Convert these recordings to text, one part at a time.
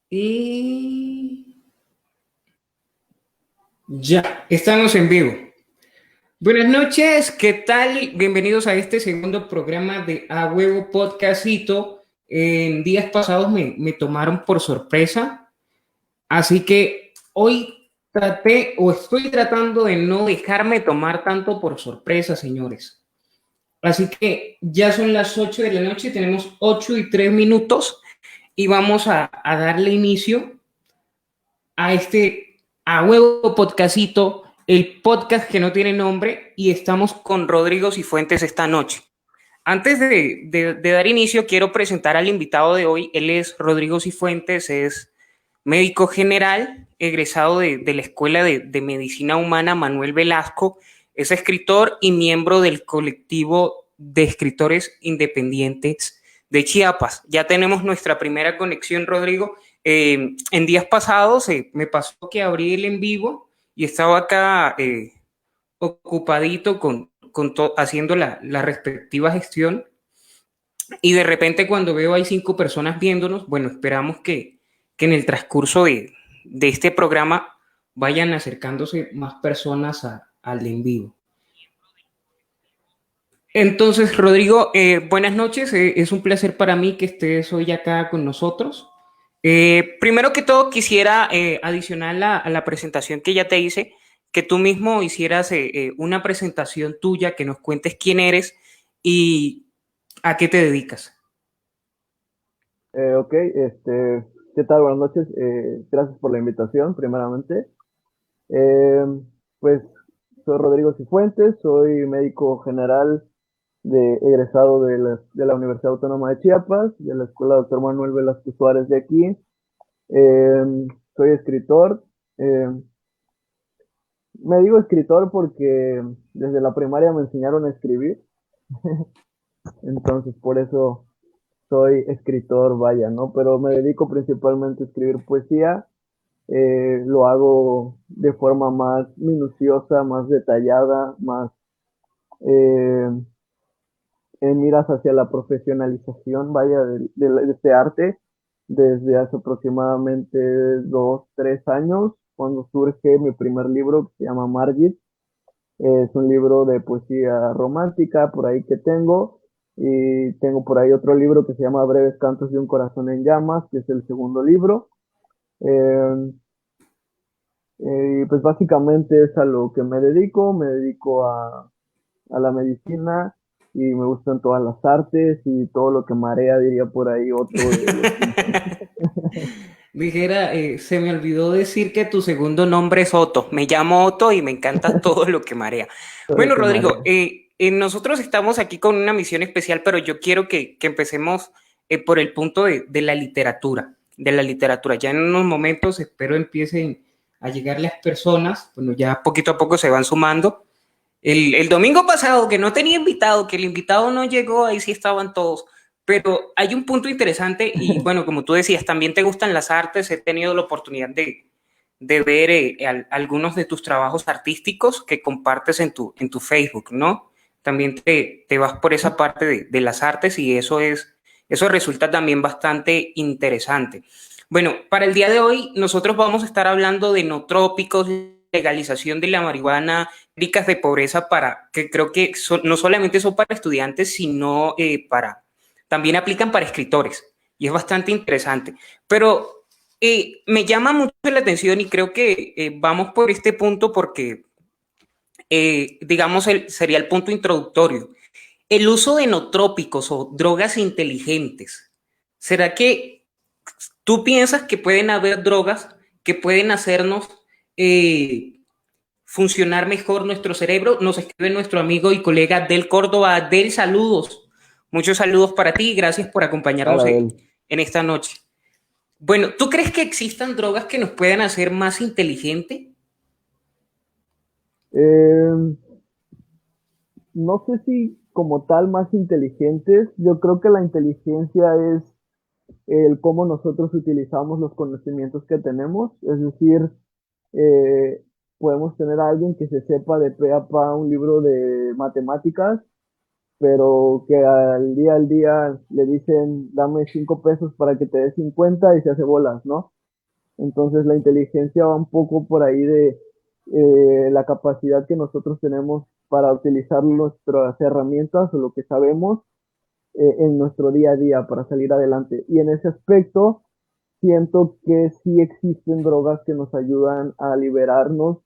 Y ya, estamos en vivo. Buenas noches, ¿qué tal? Bienvenidos a este segundo programa de A Huevo Podcastito. En días pasados me tomaron por sorpresa, así que hoy traté o estoy tratando de no dejarme tomar tanto por sorpresa, señores. Así que ya son las 8 de la noche, tenemos 8:03 y vamos a darle inicio a este A Huevo Podcastito, el podcast que no tiene nombre, y estamos con Rodrigo Cifuentes esta noche. Antes de dar inicio, quiero presentar al invitado de hoy. Él es Rodrigo Cifuentes, es médico general, egresado de la Escuela de Medicina Humana Manuel Velasco, es escritor y miembro del colectivo de escritores independientes de Chiapas. Ya tenemos nuestra primera conexión, Rodrigo. En días pasados me pasó que abrí el en vivo y estaba acá ocupadito haciendo la respectiva gestión, y de repente cuando veo hay 5 personas viéndonos. Bueno, esperamos que en el transcurso de este programa vayan acercándose más personas al en vivo. Entonces, Rodrigo, buenas noches. Es un placer para mí que estés hoy acá con nosotros. Primero que todo, quisiera adicionar a la presentación que ya te hice, que tú mismo hicieras una presentación tuya, que nos cuentes quién eres y a qué te dedicas. Ok, ¿qué tal? Buenas noches. Gracias por la invitación, primeramente. Eh, pues soy Rodrigo Cifuentes, soy médico general egresado de la Universidad Autónoma de Chiapas, de la Escuela Doctor Manuel Velasco Suárez de aquí. Soy escritor. Eh, Me digo escritor porque desde la primaria me enseñaron a escribir, entonces por eso soy escritor, vaya, ¿no? Pero me dedico principalmente a escribir poesía. Lo hago de forma más minuciosa, más detallada, más eh, en miras hacia la profesionalización, vaya, de este arte, desde hace aproximadamente 2, 3 años, cuando surge mi primer libro que se llama Margit. Es un libro de poesía romántica, por ahí que tengo, y tengo por ahí otro libro que se llama Breves Cantos de un Corazón en Llamas, que es el segundo libro. Eh, pues básicamente es a lo que me dedico a la medicina y me gustan todas las artes y todo lo que marea, diría por ahí otro de los Simpsons. Dijera, se me olvidó decir que tu segundo nombre es Otto. Me llamo Otto y me encanta todo lo que marea. Todo lo Bueno, que Rodrigo, marea. nosotros estamos aquí con una misión especial, pero yo quiero que empecemos por el punto de la literatura, de la literatura. Ya en unos momentos espero empiecen a llegar las personas. Bueno, ya poquito a poco se van sumando. El domingo pasado, que no tenía invitado, que el invitado no llegó, ahí sí estaban todos. Pero hay un punto interesante y bueno, como tú decías, también te gustan las artes. He tenido la oportunidad de ver algunos de tus trabajos artísticos que compartes en tu Facebook, ¿no? También te vas por esa parte de las artes y eso resulta también bastante interesante. Bueno, para el día de hoy nosotros vamos a estar hablando de no trópicos, legalización de la marihuana, críticas de pobreza, para que creo que no solamente son para estudiantes, sino también aplican para escritores, y es bastante interesante. Pero me llama mucho la atención y creo que vamos por este punto porque, digamos, sería el punto introductorio. El uso de no trópicos o drogas inteligentes. ¿Será que tú piensas que pueden haber drogas que pueden hacernos funcionar mejor nuestro cerebro? Nos escribe nuestro amigo y colega Del Córdoba. Del, saludos. Muchos saludos para ti y gracias por acompañarnos Hola, Del. en esta noche. Bueno, ¿tú crees que existan drogas que nos puedan hacer más inteligente? Eh, no sé si como tal más inteligentes, yo creo que la inteligencia es el cómo nosotros utilizamos los conocimientos que tenemos, es decir, eh, podemos tener a alguien que se sepa de pe a pa un libro de matemáticas, pero que al día le dicen, dame 5 pesos para que te dé 50 y se hace bolas, ¿no? Entonces la inteligencia va un poco por ahí de la capacidad que nosotros tenemos para utilizar nuestras herramientas o lo que sabemos en nuestro día a día para salir adelante. Y en ese aspecto siento que sí existen drogas que nos ayudan a liberarnos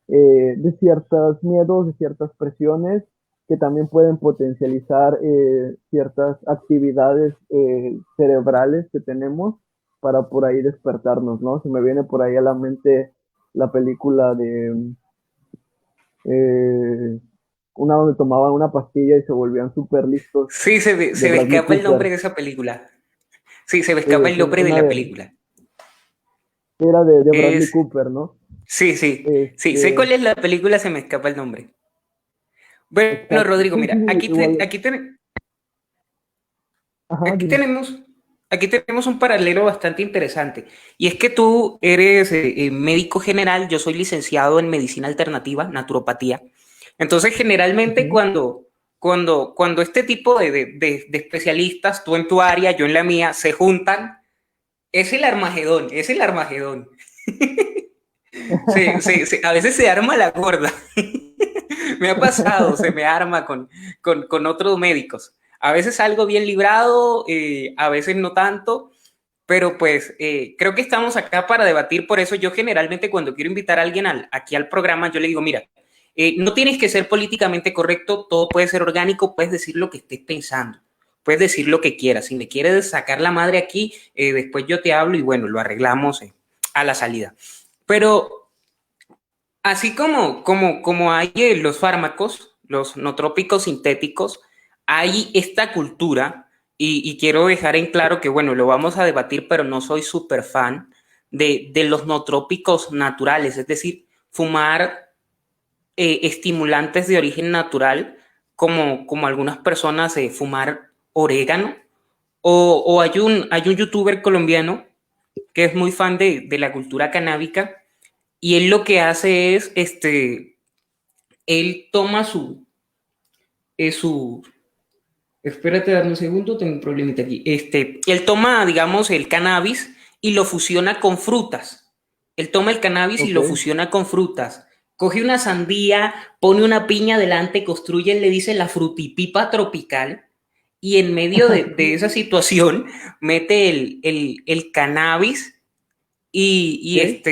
de ciertos miedos, de ciertas presiones, que también pueden potencializar ciertas actividades cerebrales que tenemos para por ahí despertarnos, ¿no? Se me viene por ahí a la mente la película de eh, una donde tomaban una pastilla y se volvían súper listos, Sí, de se me Bradley escapa el Cooper. nombre de esa película. Sí, se me escapa el nombre de Una la de, película. era de Bradley Es, Cooper, ¿no? sí, sí, sí, sé Este, cuál es la película, se me escapa el nombre. Bueno, exacto. Rodrigo, Sí, sí, mira, sí, igual. Ajá, aquí dime. tenemos, aquí tenemos un paralelo bastante interesante. Y es que tú eres médico general, yo soy licenciado en medicina alternativa, naturopatía. Entonces, generalmente Ujú. cuando este tipo de especialistas, tú en tu área, yo en la mía, se juntan, es el Armagedón, es el Armagedón. A veces se arma la gorda. Me ha pasado, se me arma con otros médicos. A veces salgo bien librado, a veces no tanto, pero pues creo que estamos acá para debatir. Por eso yo generalmente cuando quiero invitar a alguien aquí al programa, yo le digo, mira, no tienes que ser políticamente correcto, todo puede ser orgánico, puedes decir lo que estés pensando, puedes decir lo que quieras. Si me quieres sacar la madre aquí, después yo te hablo y bueno, lo arreglamos a la salida. Pero así como hay los fármacos, los nootrópicos sintéticos, hay esta cultura, y quiero dejar en claro que, bueno, lo vamos a debatir, pero no soy súper fan de los nootrópicos naturales, es decir, fumar estimulantes de origen natural, como algunas personas fumar orégano, o hay un youtuber colombiano que es muy fan de la cultura canábica, y él lo que hace es, él toma su, espérate, dame un segundo, tengo un problemita aquí. Él toma, digamos, el cannabis y lo fusiona con frutas. Él toma el cannabis y Ok. lo fusiona con frutas. Coge una sandía, pone una piña delante, construye, le dice la frutipipa tropical, y en medio de esa situación mete el cannabis y Ok.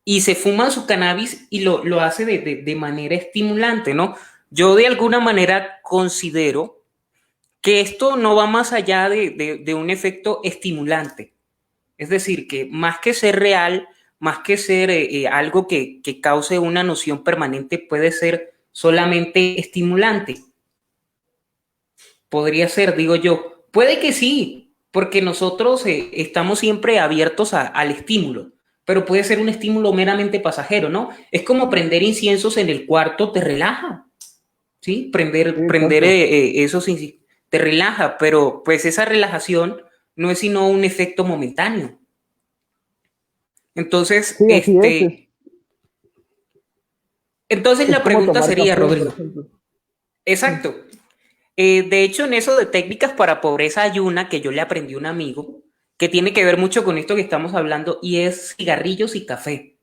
y se fuma su cannabis y lo hace de manera estimulante, ¿no? Yo de alguna manera considero que esto no va más allá de un efecto estimulante. Es decir, que más que ser real, más que ser algo que cause una noción permanente, puede ser solamente estimulante. Podría ser, digo yo. Puede que sí, porque nosotros estamos siempre abiertos al estímulo, pero puede ser un estímulo meramente pasajero, ¿no? Es como prender inciensos en el cuarto, te relaja, ¿sí? Sí, Prender exacto. esos inciensos te relaja, pero pues esa relajación no es sino un efecto momentáneo. Entonces, Sí, así es. entonces Es la como pregunta tomar sería, café, por Rodrigo, ejemplo. exacto. De hecho, en eso de técnicas para pobreza hay una que yo le aprendí a un amigo que tiene que ver mucho con esto que estamos hablando y es cigarrillos y café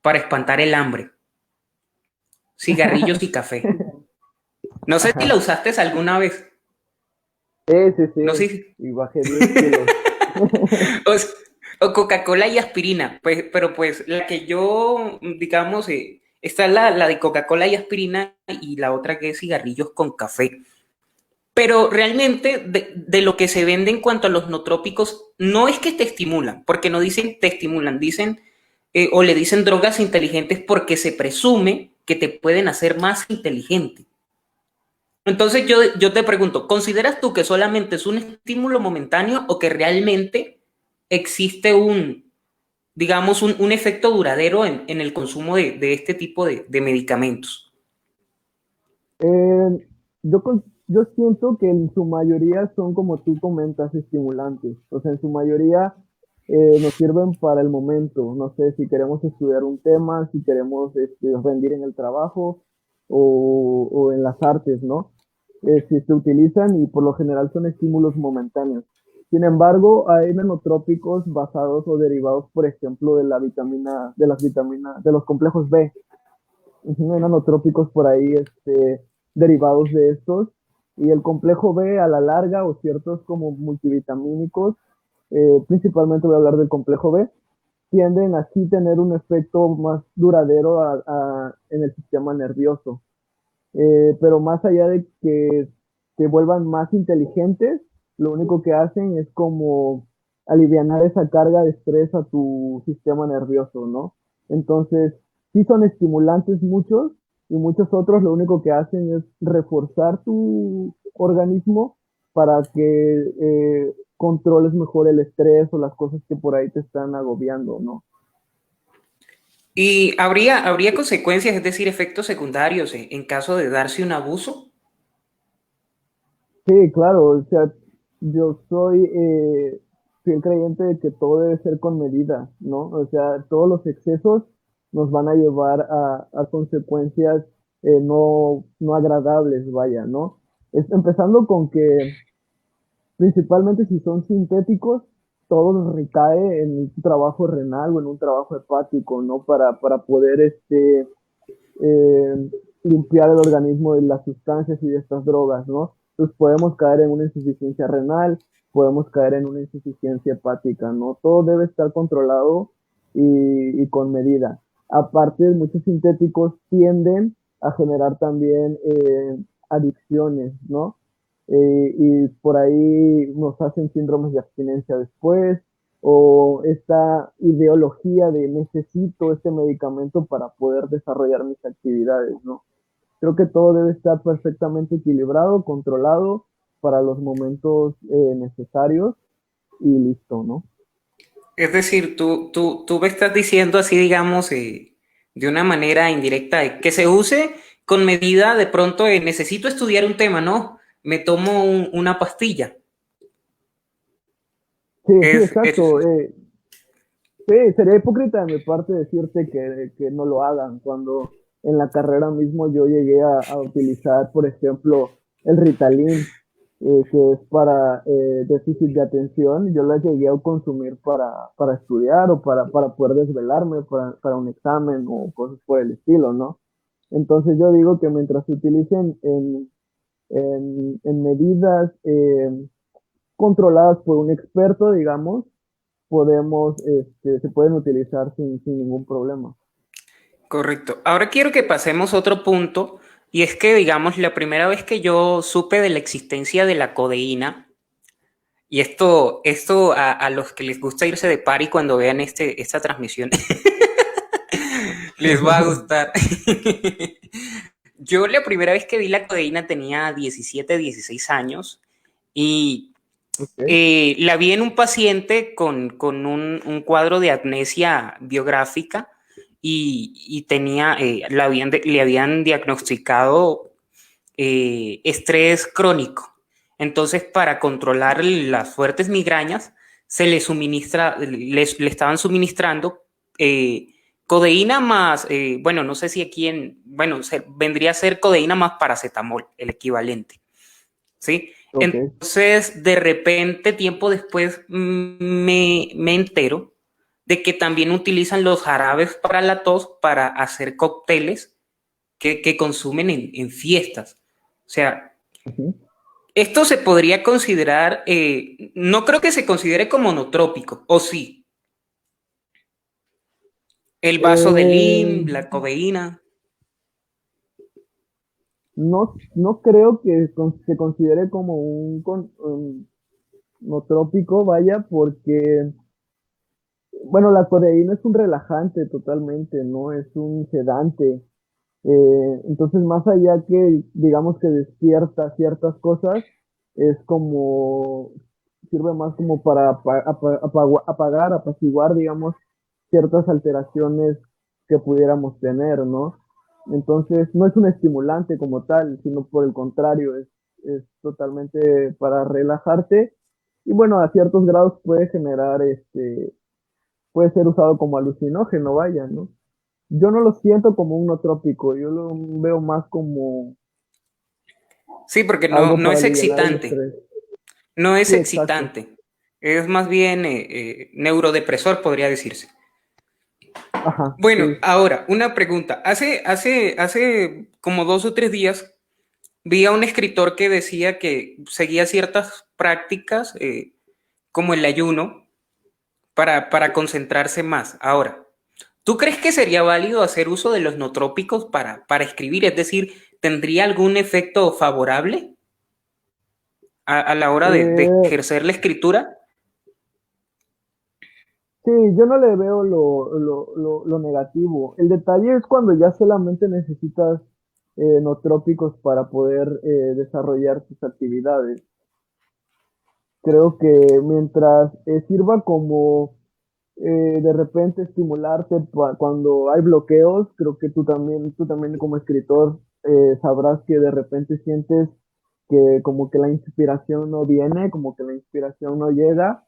para espantar el hambre. Cigarrillos y café. No sé si la Ajá. usaste alguna vez. Sí, No sé sí. si... Y bajé 10 kilos. o Coca-Cola y aspirina. Pues, pero pues la que yo, digamos, está la de Coca-Cola y aspirina y la otra que es cigarrillos con café. Pero realmente de lo que se vende en cuanto a los nootrópicos, no es que te estimulan, porque no dicen te estimulan, dicen o le dicen drogas inteligentes porque se presume que te pueden hacer más inteligente. Entonces yo te pregunto, ¿consideras tú que solamente es un estímulo momentáneo o que realmente existe digamos, un efecto duradero en el consumo de este tipo de medicamentos? Eh, yo siento que en su mayoría son como tú comentas, estimulantes. O sea, en su mayoría nos sirven para el momento. No sé si queremos estudiar un tema, si queremos rendir en el trabajo o en las artes, ¿no? Si se utilizan y por lo general son estímulos momentáneos. Sin embargo, hay nanotrópicos basados o derivados, por ejemplo, de la vitamina, de las vitaminas, de los complejos B. Hay nanotrópicos por ahí, derivados de estos. Y el complejo B a la larga, o ciertos como multivitamínicos, principalmente voy a hablar del complejo B, tienden así tener un efecto más duradero en el sistema nervioso. Pero más allá de que te vuelvan más inteligentes, lo único que hacen es como alivianar esa carga de estrés a tu sistema nervioso, ¿no? Entonces, sí son estimulantes muchos y muchos otros lo único que hacen es reforzar tu organismo para que controles mejor el estrés o las cosas que por ahí te están agobiando, ¿no? ¿Y habría consecuencias, es decir, efectos secundarios en caso de darse un abuso? Sí, claro, o sea, yo soy fiel creyente de que todo debe ser con medida, ¿no? O sea, todos los excesos nos van a llevar a consecuencias no agradables, vaya, ¿no? Empezando con que principalmente si son sintéticos, todo recae en un trabajo renal o en un trabajo hepático, ¿no? Para poder limpiar el organismo de las sustancias y de estas drogas, ¿no? Entonces podemos caer en una insuficiencia renal, podemos caer en una insuficiencia hepática, ¿no? Todo debe estar controlado y con medida. Aparte, muchos sintéticos tienden a generar también adicciones, ¿no? Y por ahí nos hacen síndromes de abstinencia después, o esta ideología de necesito este medicamento para poder desarrollar mis actividades, ¿no? Creo que todo debe estar perfectamente equilibrado, controlado para los momentos necesarios y listo, ¿no? Es decir, tú me estás diciendo así, digamos, de una manera indirecta, que se use con medida de pronto, necesito estudiar un tema, ¿no? Me tomo una pastilla. Sí, sí, Es exacto. Sí, sería hipócrita de mi parte decirte que no lo hagan, cuando en la carrera mismo yo llegué a utilizar, por ejemplo, el Ritalin, que es para déficit de atención, yo la llegué a consumir para estudiar o para poder desvelarme para un examen o cosas por el estilo, ¿no? Entonces yo digo que mientras se utilicen en medidas controladas por un experto, digamos, se pueden utilizar sin ningún problema. correcto. Ahora quiero que pasemos a otro punto, y es que, digamos, la primera vez que yo supe de la existencia de la codeína, y esto a los que les gusta irse de party cuando vean esta transmisión, les va a gustar. Yo la primera vez que vi la codeína tenía 17, 16 años y Ok, la vi en un paciente con un cuadro de amnesia biográfica y tenía, le habían diagnosticado estrés crónico. Entonces, para controlar las fuertes migrañas, le estaban suministrando eh, codeína más, bueno, no sé si aquí bueno, vendría a ser codeína más paracetamol, el equivalente, ¿sí? ok. Entonces, de repente, tiempo después, me entero de que también utilizan los jarabes para la tos para hacer cócteles que consumen en fiestas. O sea, Ujú. esto se podría considerar, no creo que se considere como monotrópico, o sí, el vaso de Eh, lim, la codeína. no creo que se considere como no trópico, vaya, porque, bueno, la codeína es un relajante totalmente, ¿no? Es un sedante. Entonces, más allá que, digamos que despierta ciertas cosas, es como, sirve más como para apagar, apaciguar, digamos, ciertas alteraciones que pudiéramos tener, ¿no? Entonces, no es un estimulante como tal, sino por el contrario, es totalmente para relajarte y bueno, a ciertos grados puede generar, puede ser usado como alucinógeno, vaya, ¿no? Yo no lo siento como un no trópico, yo lo veo más como Sí, porque algo no para es aliviar el excitante. estrés. No es Sí, exacto. excitante. Es más bien neurodepresor, podría decirse. Ajá, Bueno, sí. ahora, una pregunta. Hace como 2 o 3 días vi a un escritor que decía que seguía ciertas prácticas, como el ayuno, para concentrarse más. Ahora, ¿tú crees que sería válido hacer uso de los nootrópicos para escribir? Es decir, ¿tendría algún efecto favorable a la hora de Eh, ejercer la escritura? sí, yo no le veo lo negativo. El detalle es cuando ya solamente necesitas nootrópicos para poder desarrollar tus actividades. Creo que mientras sirva como de repente estimularte cuando hay bloqueos, creo que tú también como escritor sabrás que de repente sientes que como que la inspiración no viene, como que la inspiración no llega.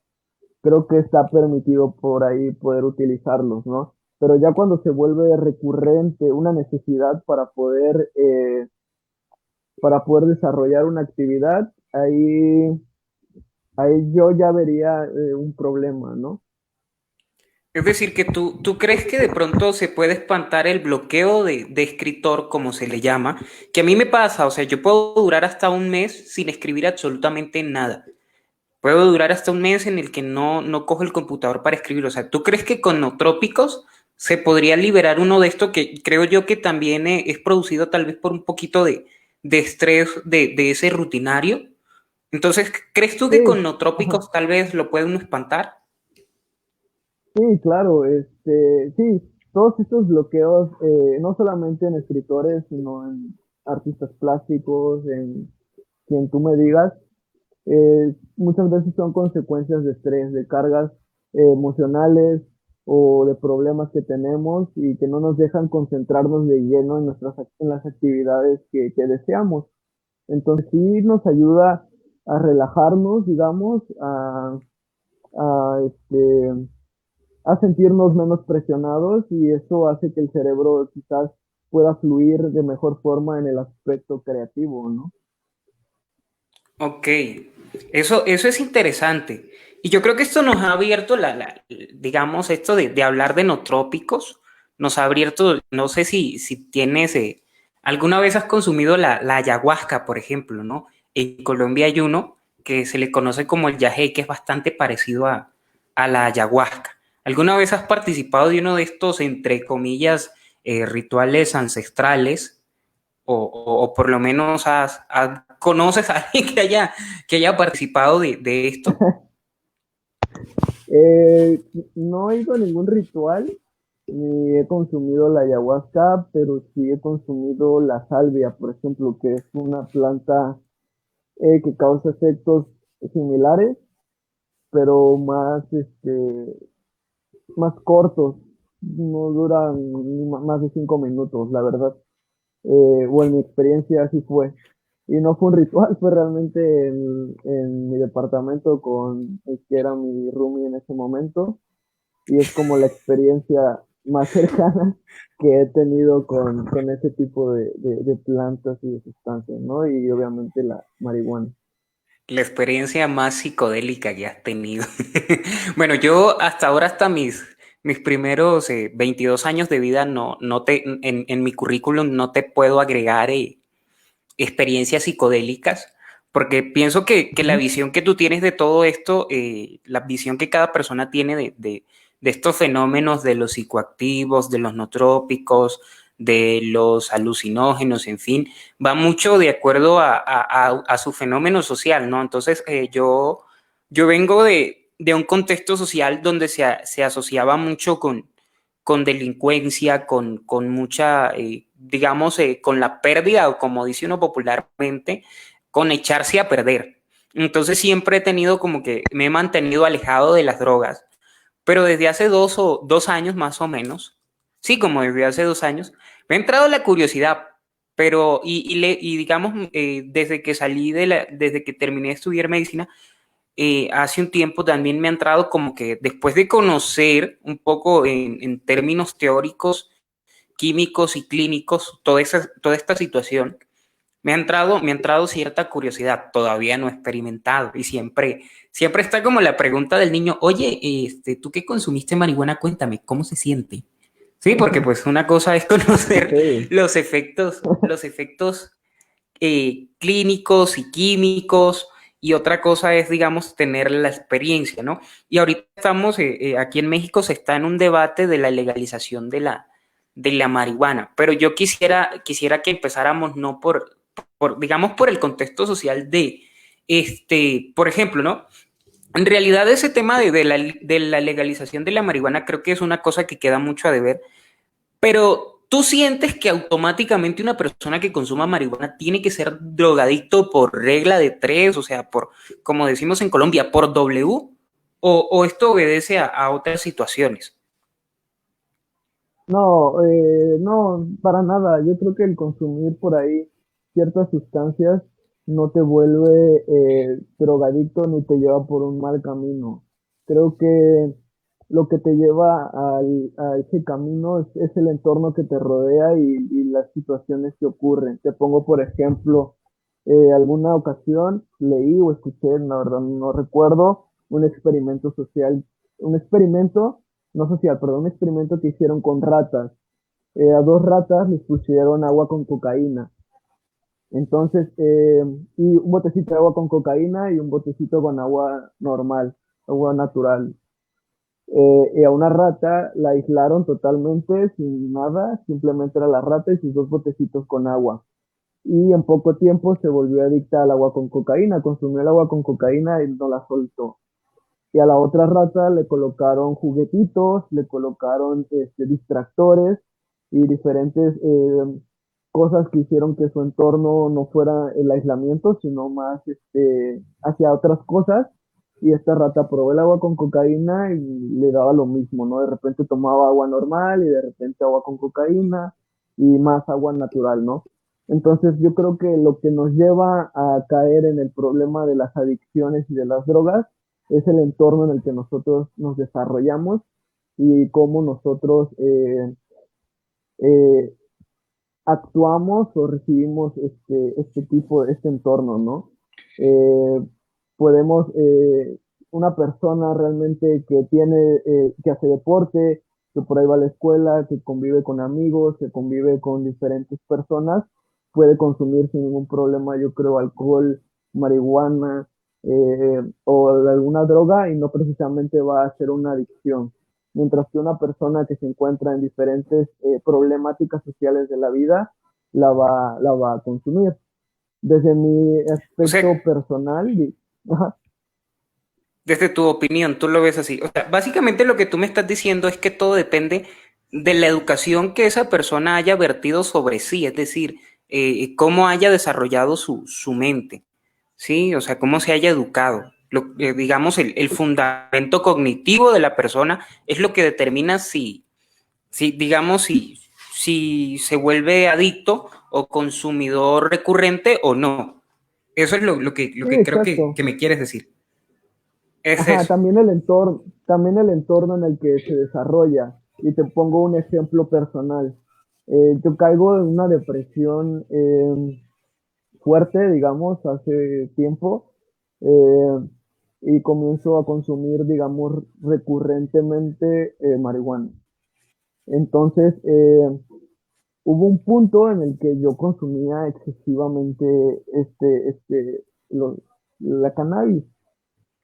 Creo que está permitido por ahí poder utilizarlos, ¿no? Pero ya cuando se vuelve recurrente una necesidad para poder desarrollar una actividad, ahí yo ya vería un problema, ¿no? Es decir, que tú crees que de pronto se puede espantar el bloqueo de escritor, como se le llama, que a mí me pasa, o sea, yo puedo durar hasta un mes sin escribir absolutamente nada. Puedo durar hasta un mes en el que no cojo el computador para escribir. O sea, ¿tú crees que con nootrópicos se podría liberar uno de esto que creo yo que también es producido tal vez por un poquito de estrés de ese rutinario? Entonces, ¿crees tú Sí, que con ajá. nootrópicos tal vez lo puede uno espantar? Sí, claro, sí, todos estos bloqueos, no solamente en escritores, sino en artistas plásticos, en quien tú me digas, muchas veces son consecuencias de estrés, de cargas emocionales o de problemas que tenemos y que no nos dejan concentrarnos de lleno en en las actividades que deseamos. Entonces sí nos ayuda a relajarnos, digamos, a, a sentirnos menos presionados y eso hace que el cerebro quizás pueda fluir de mejor forma en el aspecto creativo, ¿no? Ok, eso es interesante. Y yo creo que esto nos ha abierto digamos, esto de hablar de nootrópicos, nos ha abierto, no sé si tienes, alguna vez has consumido la ayahuasca, por ejemplo, ¿no? En Colombia hay uno que se le conoce como el yagé, que es bastante parecido a la ayahuasca. ¿Alguna vez has participado de uno de estos, entre comillas, rituales ancestrales? O por lo menos conoces a alguien que haya participado de esto. Eh, no he ido a ningún ritual, ni he consumido la ayahuasca, pero sí he consumido la salvia, por ejemplo, que es una planta que causa efectos similares, pero más cortos, no duran ni más de 5 minutos, la verdad. O en mi experiencia así fue. Y no fue un ritual, fue realmente en mi departamento con el que era mi roomie en ese momento. Y es como la experiencia más cercana que he tenido con ese tipo de plantas y de sustancias, ¿no? Y obviamente la marihuana. La experiencia más psicodélica que has tenido. Bueno, yo hasta ahora, hasta mis primeros 22 años de vida, en mi currículum no te puedo agregar experiencias psicodélicas, porque pienso que la Ujú. visión que tú tienes de todo esto, la visión que cada persona tiene de estos fenómenos de los psicoactivos, de los nootrópicos, de los alucinógenos, en fin, va mucho de acuerdo a su fenómeno social, ¿no? Entonces, yo vengo de un contexto social donde se asociaba mucho con delincuencia, con mucha, digamos, con la pérdida, o como dice uno popularmente, con echarse a perder. Entonces siempre he tenido como que me he mantenido alejado de las drogas, pero desde hace 2 años más o menos, sí, como desde hace 2 años, me ha entrado la curiosidad, pero y digamos, desde que desde que terminé de estudiar medicina, hace un tiempo también me ha entrado como que después de conocer un poco en términos teóricos, químicos y clínicos toda esta situación, Me ha entrado cierta curiosidad, todavía no he experimentado y siempre está como la pregunta del niño, oye, tú que consumiste marihuana, cuéntame, ¿cómo se siente? Sí, porque pues una cosa es Ok, conocer los efectos clínicos y químicos y otra cosa es, digamos, tener la experiencia, ¿no? Y ahorita estamos, aquí en México se está en un debate de la legalización de la marihuana, pero yo quisiera que empezáramos no digamos, por el contexto social por ejemplo, ¿no? En realidad ese tema de la legalización de la marihuana creo que es una cosa que queda mucho a deber, pero tú sientes que automáticamente una persona que consuma marihuana tiene que ser drogadicto por regla de tres, o sea, como decimos en Colombia, por W, o esto obedece a otras situaciones. no, no, para nada. Yo creo que el consumir por ahí ciertas sustancias no te vuelve drogadicto ni te lleva por un mal camino. Creo que lo que te lleva a ese camino es el entorno que te rodea y las situaciones que ocurren. Te pongo, por ejemplo, alguna ocasión leí o escuché, la verdad no recuerdo, un experimento social, un experimento no social, perdón, un experimento que hicieron con ratas. A dos ratas les pusieron agua con cocaína. Entonces, y un botecito de agua con cocaína y un botecito con agua normal, agua natural. Y a una rata la aislaron totalmente, sin nada, simplemente era la rata y sus dos botecitos con agua. Y en poco tiempo se volvió adicta al agua con cocaína, consumió el agua con cocaína y no la soltó. Y a la otra rata le colocaron juguetitos, le colocaron distractores y diferentes cosas que hicieron que su entorno no fuera el aislamiento, sino más hacia otras cosas. Y esta rata probó el agua con cocaína y le daba lo mismo, ¿no? De repente tomaba agua normal y de repente agua con cocaína y más agua natural, ¿no? Entonces yo creo que lo que nos lleva a caer en el problema de las adicciones y de las drogas es el entorno en el que nosotros nos desarrollamos y cómo nosotros eh, actuamos o recibimos este tipo, este entorno, ¿no? Eh, podemos, una persona realmente que tiene, que hace deporte, que por ahí va a la escuela, que convive con amigos, que convive con diferentes personas, puede consumir sin ningún problema, yo creo, alcohol, marihuana o alguna droga y no precisamente va a ser una adicción. Mientras que una persona que se encuentra en diferentes problemáticas sociales de la vida la va a consumir. Desde mi O sea, aspecto personal, ajá, desde tu opinión, tú lo ves así. O sea, básicamente lo que tú me estás diciendo es que todo depende de la educación que esa persona haya vertido sobre sí, es decir, cómo haya desarrollado su mente, ¿sí? O sea, cómo se haya educado. Digamos, el fundamento cognitivo de la persona es lo que determina digamos, si se vuelve adicto o consumidor recurrente o no. Eso es lo sí, que creo que exacto. me quieres decir. Es Ajá, eso. también el entorno en el que se desarrolla. Y te pongo un ejemplo personal. Yo caigo en una depresión fuerte, digamos, hace tiempo, eh, y comienzo a consumir, digamos, recurrentemente marihuana. Entonces, hubo un punto en el que yo consumía excesivamente lo- la cannabis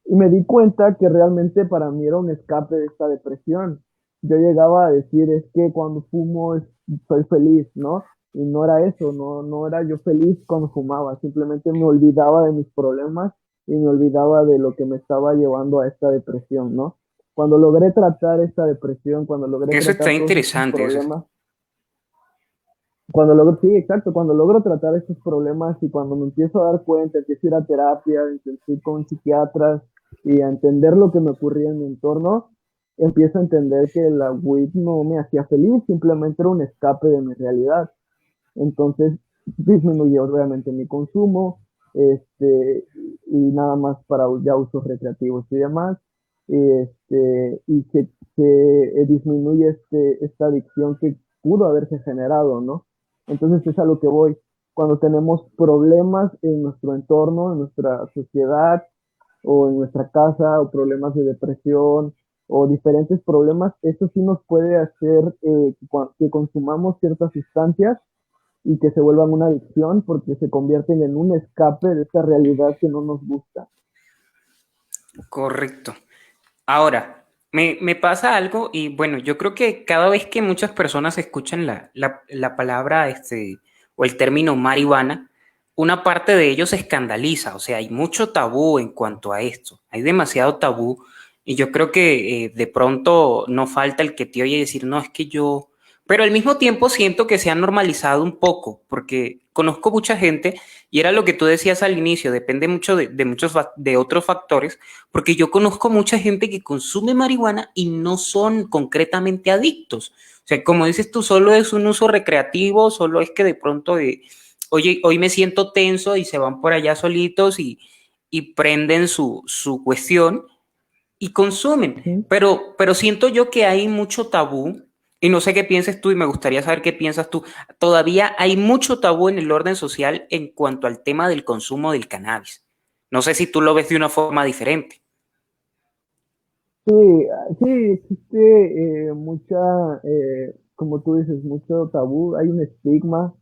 y me di cuenta que realmente para mí era un escape de esta depresión. Yo llegaba a decir, es que cuando fumo soy feliz, ¿no? Y no era eso, no era yo feliz cuando fumaba, simplemente me olvidaba de mis problemas y me olvidaba de lo que me estaba llevando a esta depresión, ¿no? Cuando logré tratar esta depresión, cuando logré Eso está tratar todos estos interesante. problemas, cuando logro, sí, exacto, cuando logro tratar estos problemas y cuando me empiezo a dar cuenta, empiezo a ir a terapia, empiezo a ir con psiquiatras y a entender lo que me ocurría en mi entorno, empiezo a entender que la weed no me hacía feliz, simplemente era un escape de mi realidad. Entonces disminuyó obviamente mi consumo, y nada más para ya usos recreativos y demás, y se disminuye esta adicción que pudo haberse generado, ¿no? Entonces es a lo que voy. cuando tenemos problemas en nuestro entorno, en nuestra sociedad o en nuestra casa, o problemas de depresión o diferentes problemas, eso sí nos puede hacer que consumamos ciertas sustancias y que se vuelvan una adicción porque se convierten en un escape de esta realidad que no nos gusta. Correcto. Ahora, me pasa algo y bueno, yo creo que cada vez que muchas personas escuchan la palabra o el término marihuana, una parte de ellos se escandaliza, o sea, hay mucho tabú en cuanto a esto, hay demasiado tabú y yo creo que de pronto no falta el que te oye decir, no, es que yo, pero al mismo tiempo siento que se ha normalizado un poco, porque conozco mucha gente y era lo que tú decías al inicio, depende mucho de muchos de otros factores porque yo conozco mucha gente que consume marihuana y no son concretamente adictos. O sea, como dices tú, solo es un uso recreativo, solo es que de pronto, oye, hoy me siento tenso y se van por allá solitos y prenden su cuestión y consumen. Ujú. Pero siento yo que hay mucho tabú y no sé qué pienses tú y me gustaría saber qué piensas tú. Todavía hay mucho tabú en el orden social en cuanto al tema del consumo del cannabis. No sé si tú lo ves de una forma diferente. Sí, sí, existe como tú dices, mucho tabú, hay un estigma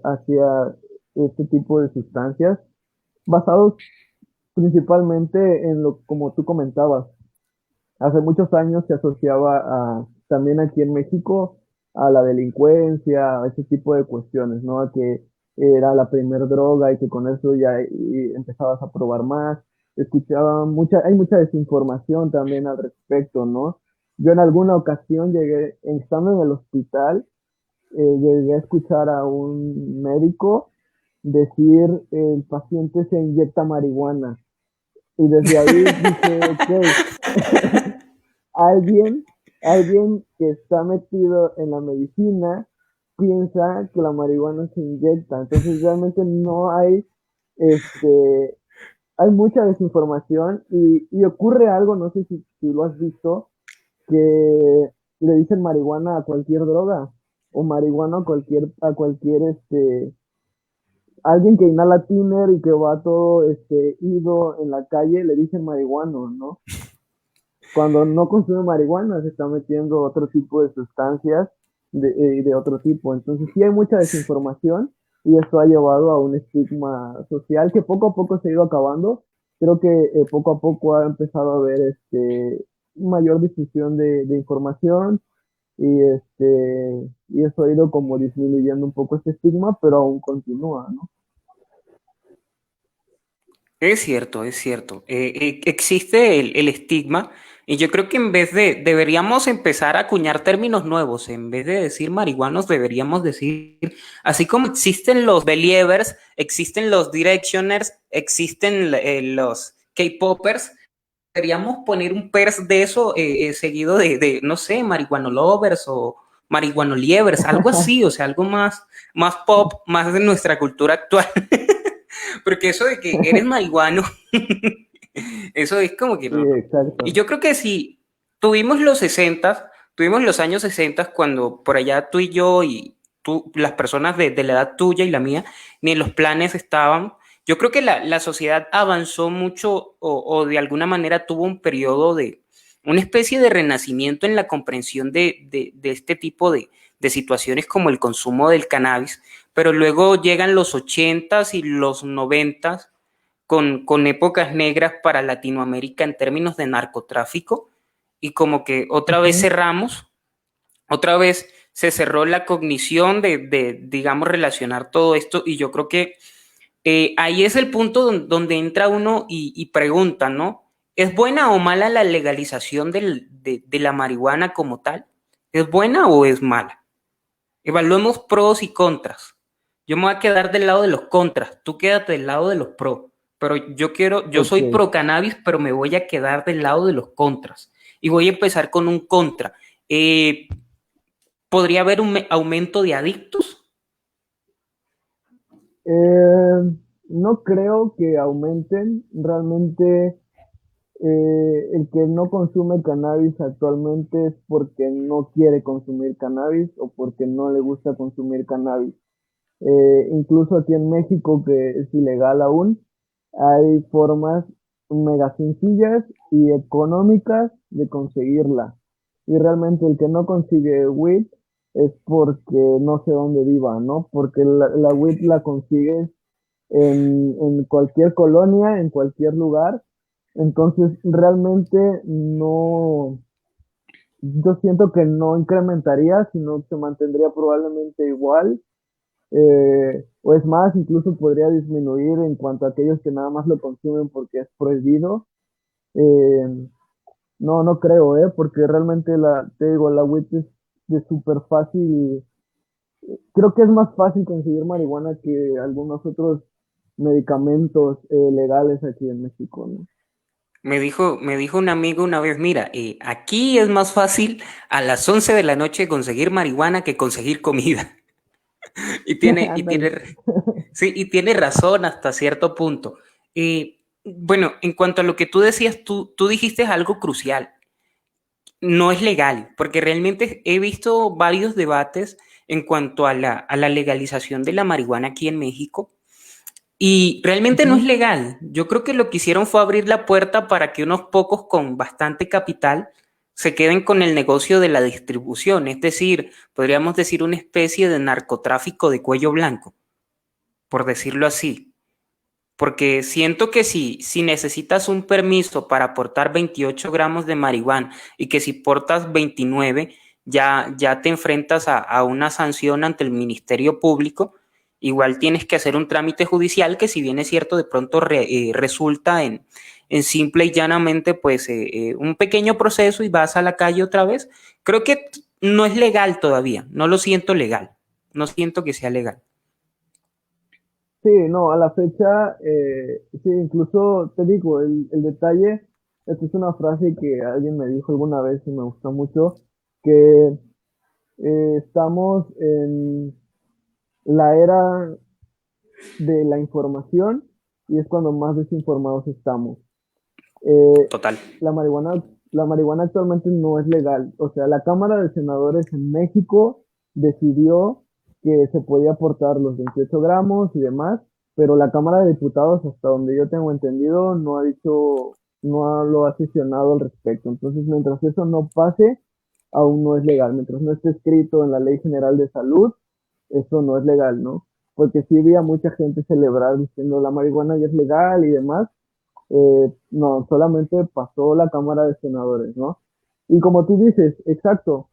hacia este tipo de sustancias, basados principalmente en lo como tú comentabas. Hace muchos años se asociaba también aquí en México a la delincuencia, a ese tipo de cuestiones, ¿no? A que era la primer droga y que con eso ya empezabas a probar más. Hay mucha desinformación también al respecto, ¿no? Yo en alguna ocasión estando en el hospital, llegué a escuchar a un médico decir, el paciente se inyecta marihuana. Y desde ahí dije, ok, alguien, alguien que está metido en la medicina piensa que la marihuana se inyecta. Entonces realmente no hay, este, hay mucha desinformación y ocurre algo, no sé si lo has visto, que le dicen marihuana a cualquier droga o marihuana alguien que inhala tiner y que va todo ido en la calle, le dicen marihuano, ¿no? Cuando no consume marihuana se está metiendo otro tipo de sustancias de otro tipo. Entonces sí hay mucha desinformación y esto ha llevado a un estigma social que poco a poco se ha ido acabando. Creo que poco a poco ha empezado a haber mayor difusión de información y eso ha ido como disminuyendo un poco este estigma, pero aún continúa, ¿no? Es cierto, es cierto. Existe el estigma y yo creo que en vez deberíamos empezar a acuñar términos nuevos, en vez de decir marihuanos, deberíamos decir, así como existen los believers, existen los directioners, existen los K-popers, deberíamos poner un pers de eso seguido no sé, marihuano lovers o marihuano lievers, algo así, o sea, algo más pop, más de nuestra cultura actual. Porque eso de que eres marihuano, eso es como que Sí, no, no. Y exacto. yo creo que si tuvimos los 60, tuvimos los años 60 cuando por allá tú y yo y tú, las personas de la edad tuya y la mía, ni en los planes estaban. Yo creo que la sociedad avanzó mucho o de alguna manera tuvo un periodo de una especie de renacimiento en la comprensión de este tipo de situaciones como el consumo del cannabis, pero luego llegan los 80s y los 90s con épocas negras para Latinoamérica en términos de narcotráfico y como que otra vez Ujú. cerramos, otra vez se cerró la cognición digamos, relacionar todo esto y yo creo que ahí es el punto donde entra uno y pregunta, ¿no? ¿Es buena o mala la legalización de la marihuana como tal? ¿Es buena o es mala? Evaluemos pros y contras. Yo me voy a quedar del lado de los contras, tú quédate del lado de los pros. Pero yo Ok. soy pro cannabis, pero me voy a quedar del lado de los contras. Y voy a empezar con un contra. Eh, ¿Podría haber un aumento de adictos? No creo que aumenten. Realmente el que no consume cannabis actualmente es porque no quiere consumir cannabis o porque no le gusta consumir cannabis. Incluso aquí en México, que es ilegal aún, hay formas mega sencillas y económicas de conseguirla. Y realmente el que no consigue weed es porque no sé dónde viva, ¿no? Porque la weed la consigues en cualquier colonia, en cualquier lugar. Entonces, realmente no, yo siento que no incrementaría, sino que se mantendría probablemente igual, o es más, incluso podría disminuir en cuanto a aquellos que nada más lo consumen porque es prohibido. Eh, no, no creo, porque realmente te digo, la weed es de súper fácil. Creo que es más fácil conseguir marihuana que algunos otros medicamentos legales aquí en México, ¿no? Me dijo un amigo una vez, mira, aquí es más fácil a las 11 de la noche conseguir marihuana que conseguir comida. Y Ándale. sí, y tiene razón hasta cierto punto. Bueno, en cuanto a lo que tú decías, tú dijiste algo crucial. No es legal, porque realmente he visto varios debates en cuanto a a la legalización de la marihuana aquí en México. Y realmente no es Ujú. legal. Yo creo que lo que hicieron fue abrir la puerta para que unos pocos con bastante capital se queden con el negocio de la distribución. Es decir, podríamos decir una especie de narcotráfico de cuello blanco, por decirlo así. Porque siento que si necesitas un permiso para portar 28 gramos de marihuana y que si portas 29, ya te enfrentas a una sanción ante el Ministerio Público. Igual tienes que hacer un trámite judicial que, si bien es cierto, de pronto resulta en simple y llanamente pues un pequeño proceso y vas a la calle otra vez. Creo que no es legal todavía, no lo siento legal, no siento que sea legal. Sí, no, a la fecha, sí, incluso te digo, el detalle, esta es una frase que alguien me dijo alguna vez y me gustó mucho, que estamos en la era de la información y es cuando más desinformados estamos. Eh, Total. la marihuana actualmente no es legal. O sea, la Cámara de Senadores en México decidió que se podía aportar los 28 gramos y demás, pero la Cámara de Diputados, hasta donde yo tengo entendido, no ha dicho, lo ha sesionado al respecto. Entonces, mientras eso no pase, aún no es legal. Mientras no esté escrito en la Ley General de Salud, eso no es legal, ¿no? Porque sí había mucha gente celebrar diciendo la marihuana ya es legal y demás, no, solamente pasó la Cámara de Senadores, ¿no? Y como tú dices, exacto,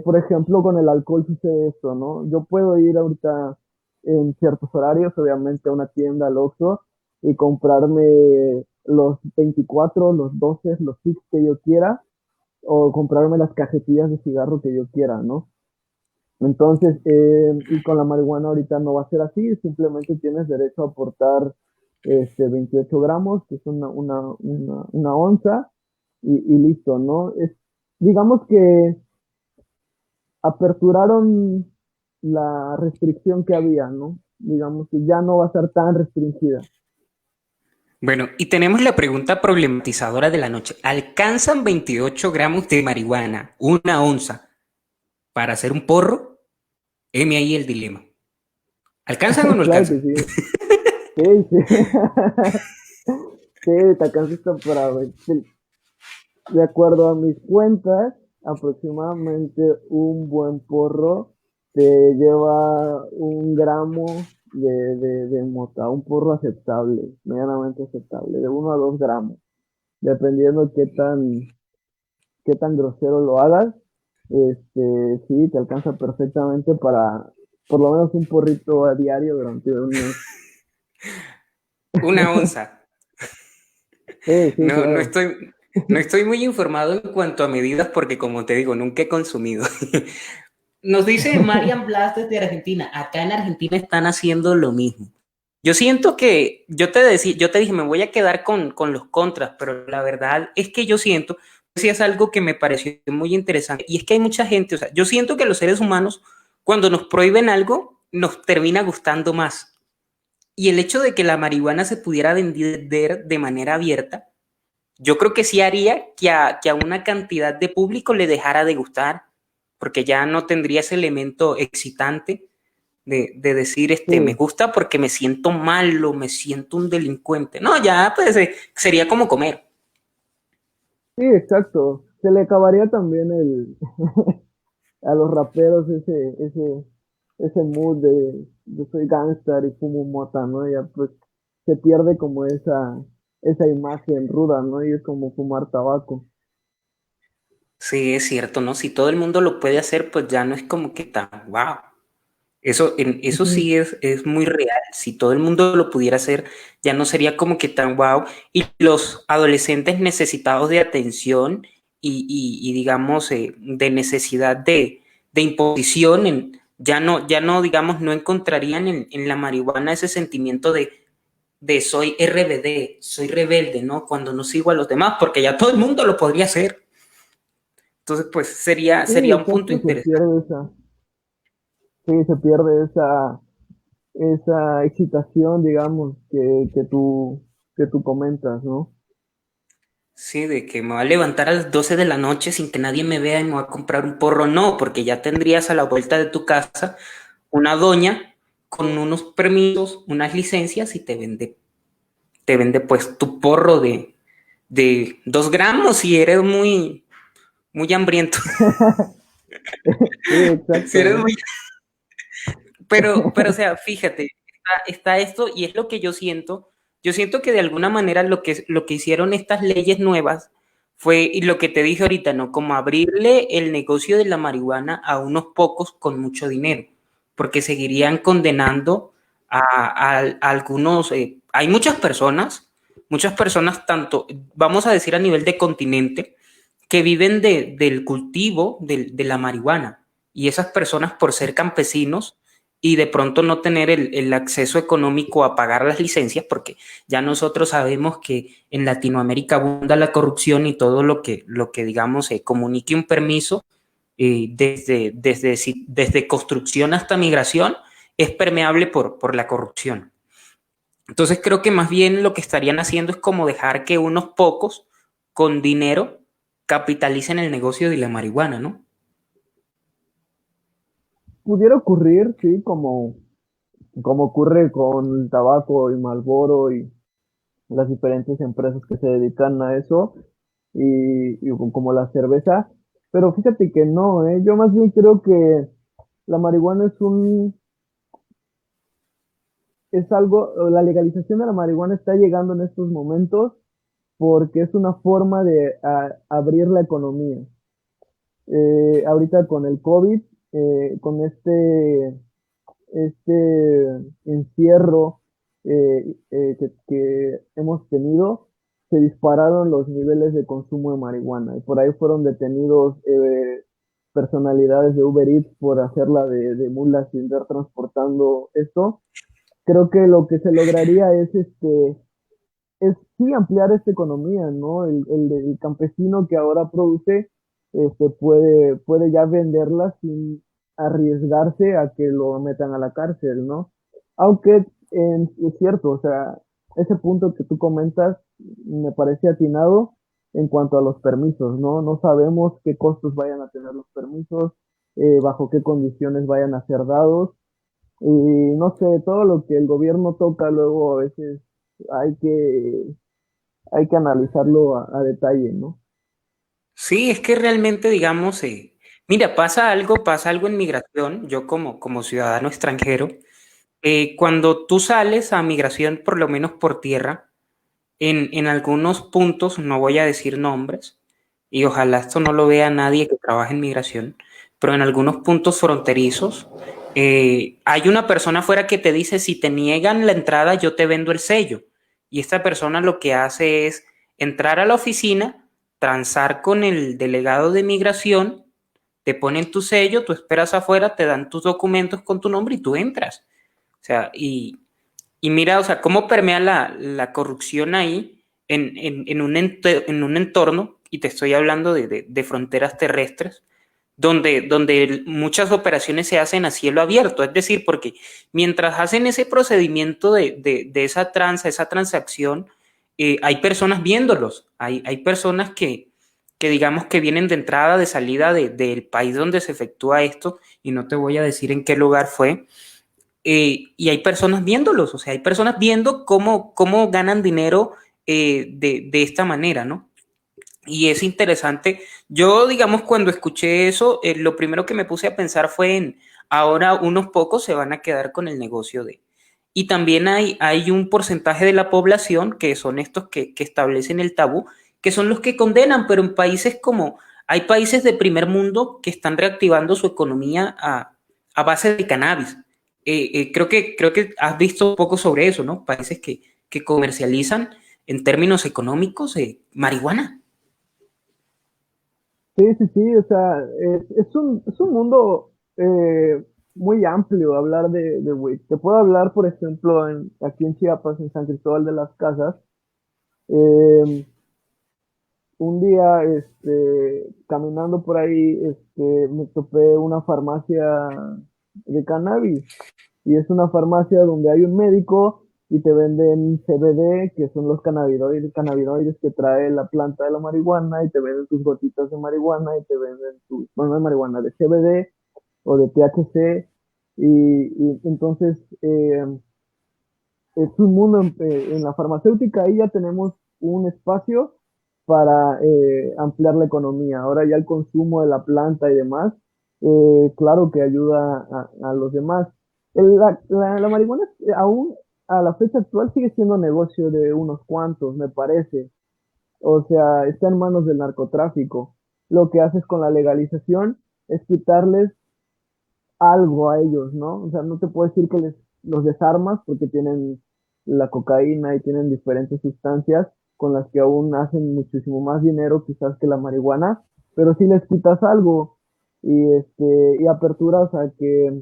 por ejemplo, con el alcohol sucede esto, ¿no? Yo puedo ir ahorita en ciertos horarios, obviamente, a una tienda, al Oxxo, y comprarme los 24, los 12, los 6 que yo quiera, o comprarme las cajetillas de cigarro que yo quiera, ¿no? Entonces, y con la marihuana ahorita no va a ser así, simplemente tienes derecho a aportar 28 gramos, que es una onza, y listo, ¿no? Digamos que aperturaron la restricción que había, ¿no? Digamos que ya no va a ser tan restringida. Bueno, y tenemos la pregunta problematizadora de la noche. ¿Alcanzan 28 gramos de marihuana, una onza, para hacer un porro? Heme ahí el dilema. ¿Alcanzan o no Claro que alcanzan? sí, sí, sí. Sí, te alcanzaste para, de acuerdo a mis cuentas, aproximadamente un buen porro te lleva 1 gramo de mota, un porro aceptable, medianamente aceptable, de 1 a 2 gramos, dependiendo qué tan grosero lo hagas. Sí, te alcanza perfectamente para por lo menos un porrito a diario durante un mes. Una onza. Sí, sí, No, claro. no estoy muy informado en cuanto a medidas porque, como te digo, nunca he consumido. Nos dice Marian Blas desde Argentina. Acá en Argentina están haciendo lo mismo. Yo siento que, yo te dije, me voy a quedar con los contras, pero la verdad es que yo siento, sí es algo que me pareció muy interesante, y es que hay mucha gente, o sea, yo siento que los seres humanos, cuando nos prohíben algo, nos termina gustando más. Y el hecho de que la marihuana se pudiera vender de manera abierta, yo creo que sí haría que a una cantidad de público le dejara de gustar, porque ya no tendría ese elemento excitante. de decir, me Sí, gusta porque me siento malo, me siento un delincuente. No, ya, pues sería como comer. sí, exacto. Se le acabaría también a los raperos ese mood de yo soy gangster y fumo mota, ¿no? Ya pues se pierde como esa imagen ruda, ¿no? Y es como fumar tabaco. Sí, es cierto, ¿no? Si todo el mundo lo puede hacer, pues ya no es como que tan wow. Eso Ujú. sí es muy real. Si todo el mundo lo pudiera hacer, ya no sería como que tan wow. Y los adolescentes necesitados de atención y digamos, de necesidad de imposición, ya no, digamos, no encontrarían en la marihuana ese sentimiento de soy RBD, soy rebelde, ¿no? Cuando no sigo a los demás, porque ya todo el mundo lo podría hacer. Entonces, pues Sí, sería un punto exacto, interesante. sí, se pierde esa excitación, digamos, que tú comentas, ¿no? Sí, de que me va a levantar a las 12 de la noche sin que nadie me vea y me va a comprar un porro. No, porque ya tendrías a la vuelta de tu casa una doña con unos permisos, unas licencias y te vende pues tu porro de 2 gramos si eres muy hambriento. Sí, Si exacto, eres ¿no? muy... o sea, fíjate, está esto y es lo que yo siento. Yo siento que de alguna manera lo que hicieron estas leyes nuevas fue, y lo que te dije ahorita, ¿no? Como abrirle el negocio de la marihuana a unos pocos con mucho dinero, porque seguirían condenando a algunos, hay muchas personas tanto, vamos a decir a nivel de continente, que viven del cultivo de la marihuana. Y esas personas, por ser campesinos y de pronto no tener el acceso económico a pagar las licencias, porque ya nosotros sabemos que en Latinoamérica abunda la corrupción y todo lo que digamos, comunique un permiso, desde construcción hasta migración, es permeable por la corrupción. Entonces creo que más bien lo que estarían haciendo es como dejar que unos pocos con dinero capitalicen el negocio de la marihuana, ¿no? Pudiera ocurrir, sí, como ocurre con el tabaco y Marlboro y las diferentes empresas que se dedican a eso, y como la cerveza, pero fíjate que no, ¿eh? Yo más bien creo que la marihuana es algo, o la legalización de la marihuana está llegando en estos momentos porque es una forma de abrir la economía. Ahorita con el COVID, con este encierro que hemos tenido, se dispararon los niveles de consumo de marihuana y por ahí fueron detenidos personalidades de Uber Eats por hacerla de mulas y andar transportando esto. Creo que lo que se lograría es sí ampliar esta economía, ¿no? El campesino que ahora produce puede ya venderla sin arriesgarse a que lo metan a la cárcel, ¿no? Aunque es cierto, o sea, ese punto que tú comentas me parece atinado en cuanto a los permisos, ¿no? No sabemos qué costos vayan a tener los permisos, bajo qué condiciones vayan a ser dados, y no sé, todo lo que el gobierno toca luego a veces hay que, hay que analizarlo a detalle, ¿no? Sí, es que realmente, digamos, mira, pasa algo en migración, yo como ciudadano extranjero, cuando tú sales a migración, por lo menos por tierra, en algunos puntos, no voy a decir nombres, y ojalá esto no lo vea nadie que trabaje en migración, pero en algunos puntos fronterizos, hay una persona afuera que te dice, si te niegan la entrada, yo te vendo el sello. Y esta persona lo que hace es entrar a la oficina, transar con el delegado de migración, te ponen tu sello, tú esperas afuera, te dan tus documentos con tu nombre y tú entras. O sea, y mira, o sea, cómo permea la corrupción ahí en un entorno, y te estoy hablando de fronteras terrestres, donde muchas operaciones se hacen a cielo abierto. Es decir, porque mientras hacen ese procedimiento de esa tranza, esa transacción, hay personas viéndolos, hay personas que digamos que vienen de entrada, de salida del país donde se efectúa esto, y no te voy a decir en qué lugar fue, y hay personas viéndolos, o sea, hay personas viendo cómo ganan dinero de esta manera, ¿no? Y es interesante. Yo, digamos, cuando escuché eso, lo primero que me puse a pensar fue en, ahora unos pocos se van a quedar con el negocio de. Y también hay un porcentaje de la población que son estos que establecen el tabú, que son los que condenan, pero en países como, hay países de primer mundo que están reactivando su economía a base de cannabis. Creo que has visto un poco sobre eso, ¿no? Países que comercializan en términos económicos marihuana. Sí, sí, sí, o sea, es un mundo muy amplio hablar de weed. Te puedo hablar, por ejemplo, aquí en Chiapas, en San Cristóbal de las Casas, eh, un día, caminando por ahí, me topé una farmacia de cannabis y es una farmacia donde hay un médico y te venden CBD, que son los cannabinoides que trae la planta de la marihuana y te venden tus gotitas de marihuana y te venden bueno, no de marihuana, de CBD o de THC y entonces es un mundo en la farmacéutica, ahí ya tenemos un espacio para ampliar la economía. Ahora ya el consumo de la planta y demás, claro que ayuda a los demás. La marihuana aún a la fecha actual sigue siendo negocio de unos cuantos, me parece. O sea, está en manos del narcotráfico. Lo que haces con la legalización es quitarles algo a ellos, ¿no? O sea, no te puedo decir que los desarmas porque tienen la cocaína y tienen diferentes sustancias con las que aún hacen muchísimo más dinero quizás que la marihuana, pero si les quitas algo y aperturas a que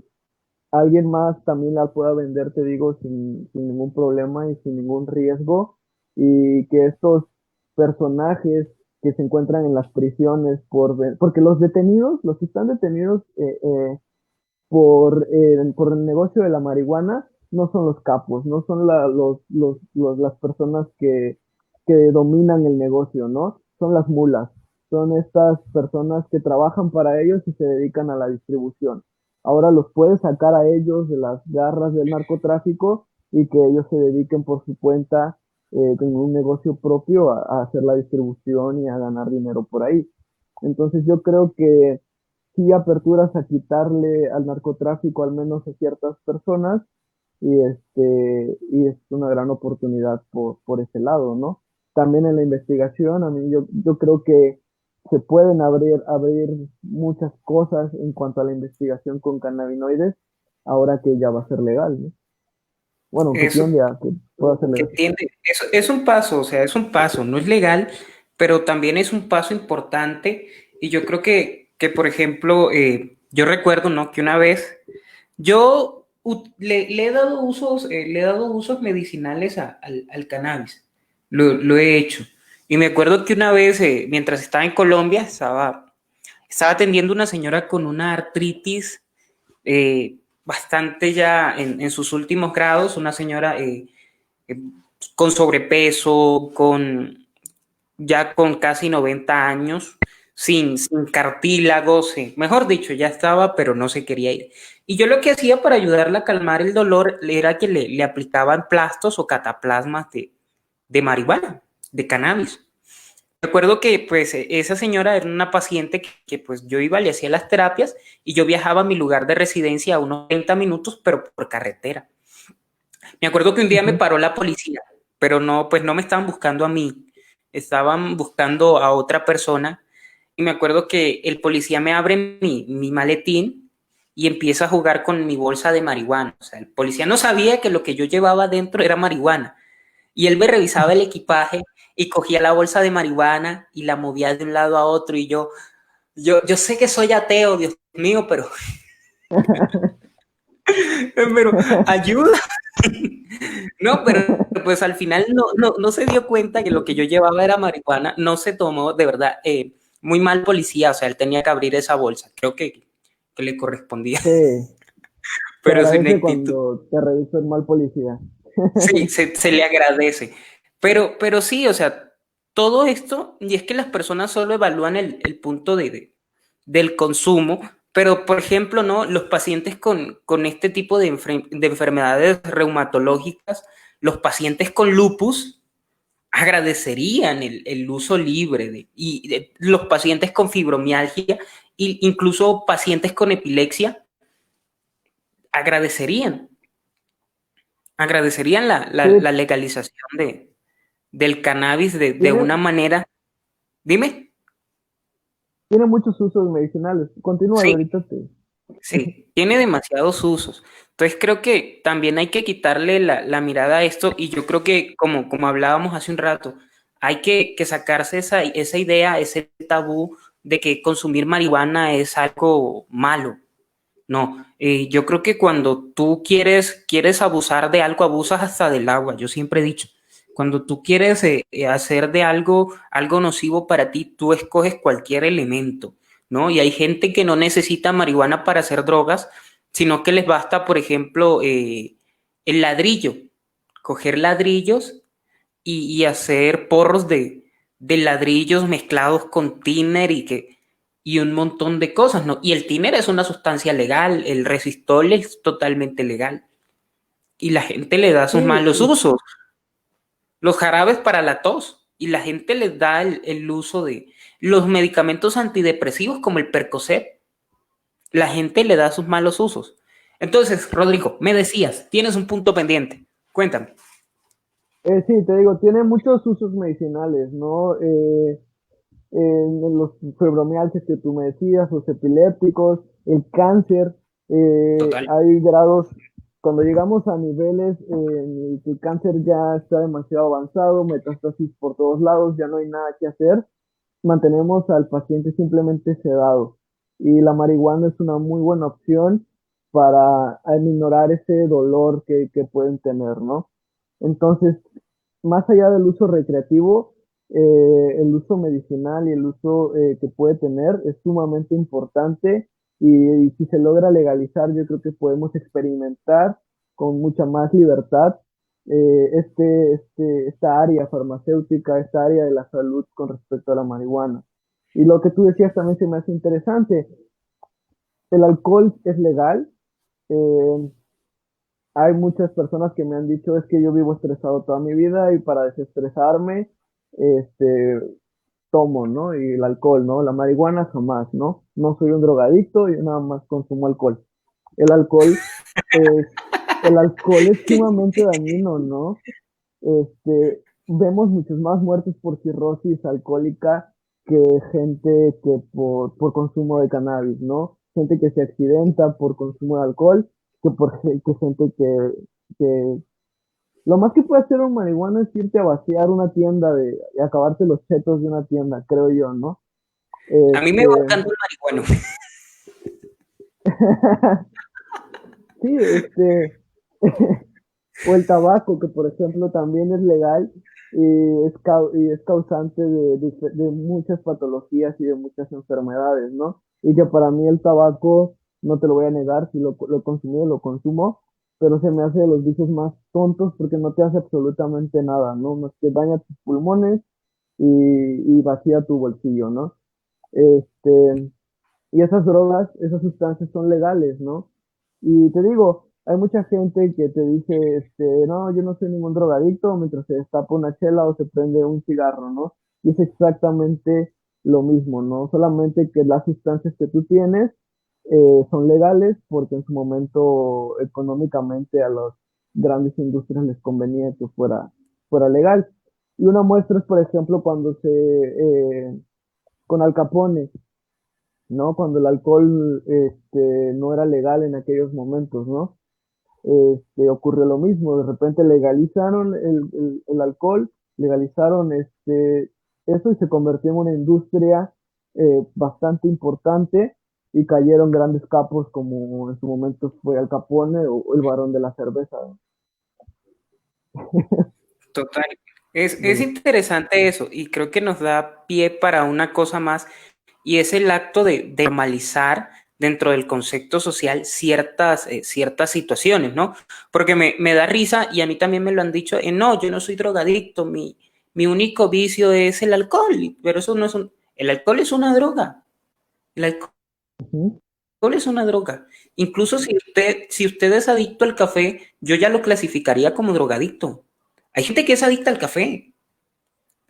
alguien más también la pueda vender, te digo, sin ningún problema y sin ningún riesgo, y que estos personajes que se encuentran en las prisiones porque los detenidos, los que están detenidos por el negocio de la marihuana no son los capos, no son las personas que dominan el negocio, ¿no? Son las mulas, son estas personas que trabajan para ellos y se dedican a la distribución. Ahora los puedes sacar a ellos de las garras del narcotráfico y que ellos se dediquen por su cuenta con un negocio propio a hacer la distribución y a ganar dinero por ahí. Entonces yo creo que sí aperturas a quitarle al narcotráfico al menos a ciertas personas y es una gran oportunidad por ese lado, ¿no? También en la investigación, a mí yo creo que se pueden abrir muchas cosas en cuanto a la investigación con cannabinoides ahora que ya va a ser legal, ¿no? Bueno, que Eso tiende a que pueda ser que legal. tiende, eso es un paso, o sea, es un paso, no es legal, pero también es un paso importante. Y yo creo que por ejemplo, yo recuerdo, ¿no? Que una vez yo le he dado usos medicinales al cannabis, lo he hecho. Y me acuerdo que una vez, mientras estaba en Colombia, estaba atendiendo a una señora con una artritis bastante ya en sus últimos grados, una señora eh, con sobrepeso, ya con casi 90 años, sin cartílagos, mejor dicho, ya estaba, pero no se quería ir. Y yo lo que hacía para ayudarla a calmar el dolor era que le aplicaban plastos o cataplasmas de marihuana, de cannabis. Recuerdo que pues esa señora era una paciente pues yo iba, le hacía las terapias y yo viajaba a mi lugar de residencia a unos 30 minutos, pero por carretera. Me acuerdo que un día me Ujú. paró la policía, pero no, pues no me estaban buscando a mí, estaban buscando a otra persona. Y me acuerdo que el policía me abre mi maletín y empieza a jugar con mi bolsa de marihuana. O sea, el policía no sabía que lo que yo llevaba dentro era marihuana. Y él me revisaba el equipaje y cogía la bolsa de marihuana y la movía de un lado a otro. Y yo sé que soy ateo, Dios mío, pero ayuda. No, pero pues al final no se dio cuenta que lo que yo llevaba era marihuana, no se tomó, de verdad, muy mal policía, o sea, él tenía que abrir esa bolsa, creo que le correspondía, Sí, se pero sin agradece actitud. cuando te revisa el mal policía. Sí, se le agradece. Pero sí, o sea, todo esto, y es que las personas solo evalúan el punto del consumo, Pero, por ejemplo, ¿no? Los pacientes con este tipo de enfermedades reumatológicas, los pacientes con lupus, agradecerían el uso libre los pacientes con fibromialgia e incluso pacientes con epilepsia agradecerían, agradecerían Sí, la legalización del cannabis de tiene, una manera. Dime. tiene muchos usos medicinales. Continúa y Sí, ahorita te... sí, tiene demasiados usos. Entonces creo que también hay que quitarle la mirada a esto y yo creo que como hablábamos hace un rato, hay que sacarse esa idea, ese tabú de que consumir marihuana es algo malo. No, yo creo que cuando tú quieres abusar de algo, abusas hasta del agua. Yo siempre he dicho, cuando tú quieres hacer de algo nocivo para ti, tú escoges cualquier elemento, ¿no? Y hay gente que no necesita marihuana para hacer drogas, sino que les basta, por ejemplo, el ladrillo, coger ladrillos y hacer porros de ladrillos mezclados con tiner y un montón de cosas, ¿no? Y el tiner es una sustancia legal, el resistol es totalmente legal y la gente le da Sí, sus malos usos. Los jarabes para la tos y la gente les da el uso de los medicamentos antidepresivos como el Percocet. La gente le da sus malos usos. Entonces, Rodrigo, me decías, tienes un punto pendiente. Cuéntame. sí, te digo, tiene muchos usos medicinales, ¿no? Los fibromialgias que tú me decías, los epilépticos, el cáncer, Total. hay grados, cuando llegamos a niveles en el que el cáncer ya está demasiado avanzado, metástasis por todos lados, ya no hay nada que hacer, mantenemos al paciente simplemente sedado. Y la marihuana es una muy buena opción para minorar ese dolor que pueden tener, ¿no? Entonces, más allá del uso recreativo, el uso medicinal y el uso que puede tener es sumamente importante y si se logra legalizar, yo creo que podemos experimentar con mucha más libertad esta área farmacéutica, esta área de la salud con respecto a la marihuana. Y lo que tú decías también se me hace interesante. El alcohol es legal. eh, Hay muchas personas que me han dicho es que yo vivo estresado toda mi vida y para desestresarme, este, tomo, ¿no? Y el alcohol, ¿no? La marihuana jamás, ¿no? No soy un drogadicto, yo nada más consumo alcohol. El alcohol es, el alcohol es sumamente dañino, ¿no? Vemos muchos más muertes por cirrosis alcohólica que gente que por consumo de cannabis, ¿no? Gente que se accidenta por consumo de alcohol, que gente que lo más que puede hacer un marihuana es irte a vaciar una tienda y acabarte los chetos de una tienda, creo yo, ¿no? A mí me va Este, dando el marihuano. sí, o el tabaco, que por ejemplo también es legal y es causante de muchas patologías y de muchas enfermedades, ¿no? Y que para mí el tabaco, no te lo voy a negar, si lo he consumido, lo consumo, pero se me hace de los vicios más tontos porque no te hace absolutamente nada, ¿no? Más que daña tus pulmones y vacía tu bolsillo, ¿no? Este, y esas drogas, esas sustancias son legales, ¿no? Y te digo, hay mucha gente que te dice, no, yo no soy ningún drogadicto mientras se destapa una chela o se prende un cigarro, ¿no? Y es exactamente lo mismo, ¿no? Solamente que las sustancias que tú tienes son legales porque en su momento económicamente a las grandes industrias les convenía que fuera legal. Y una muestra es, por ejemplo, con Al Capone, ¿no? Cuando el alcohol no era legal en aquellos momentos, ¿no? Ocurrió lo mismo, de repente legalizaron el alcohol, legalizaron eso y se convirtió en una industria bastante importante y cayeron grandes capos como en su momento fue Al Capone o el Barón de la Cerveza, ¿no? Total. Es interesante eso y creo que nos da pie para una cosa más y es el acto de normalizar dentro del concepto social ciertas situaciones, ¿no? Porque me da risa y a mí también me lo han dicho, no, yo no soy drogadicto, mi único vicio es el alcohol, pero eso no es el alcohol es una droga. El alcohol Ujú. alcohol es una droga. Incluso si usted es adicto al café, yo ya lo clasificaría como drogadicto. Hay gente que es adicta al café,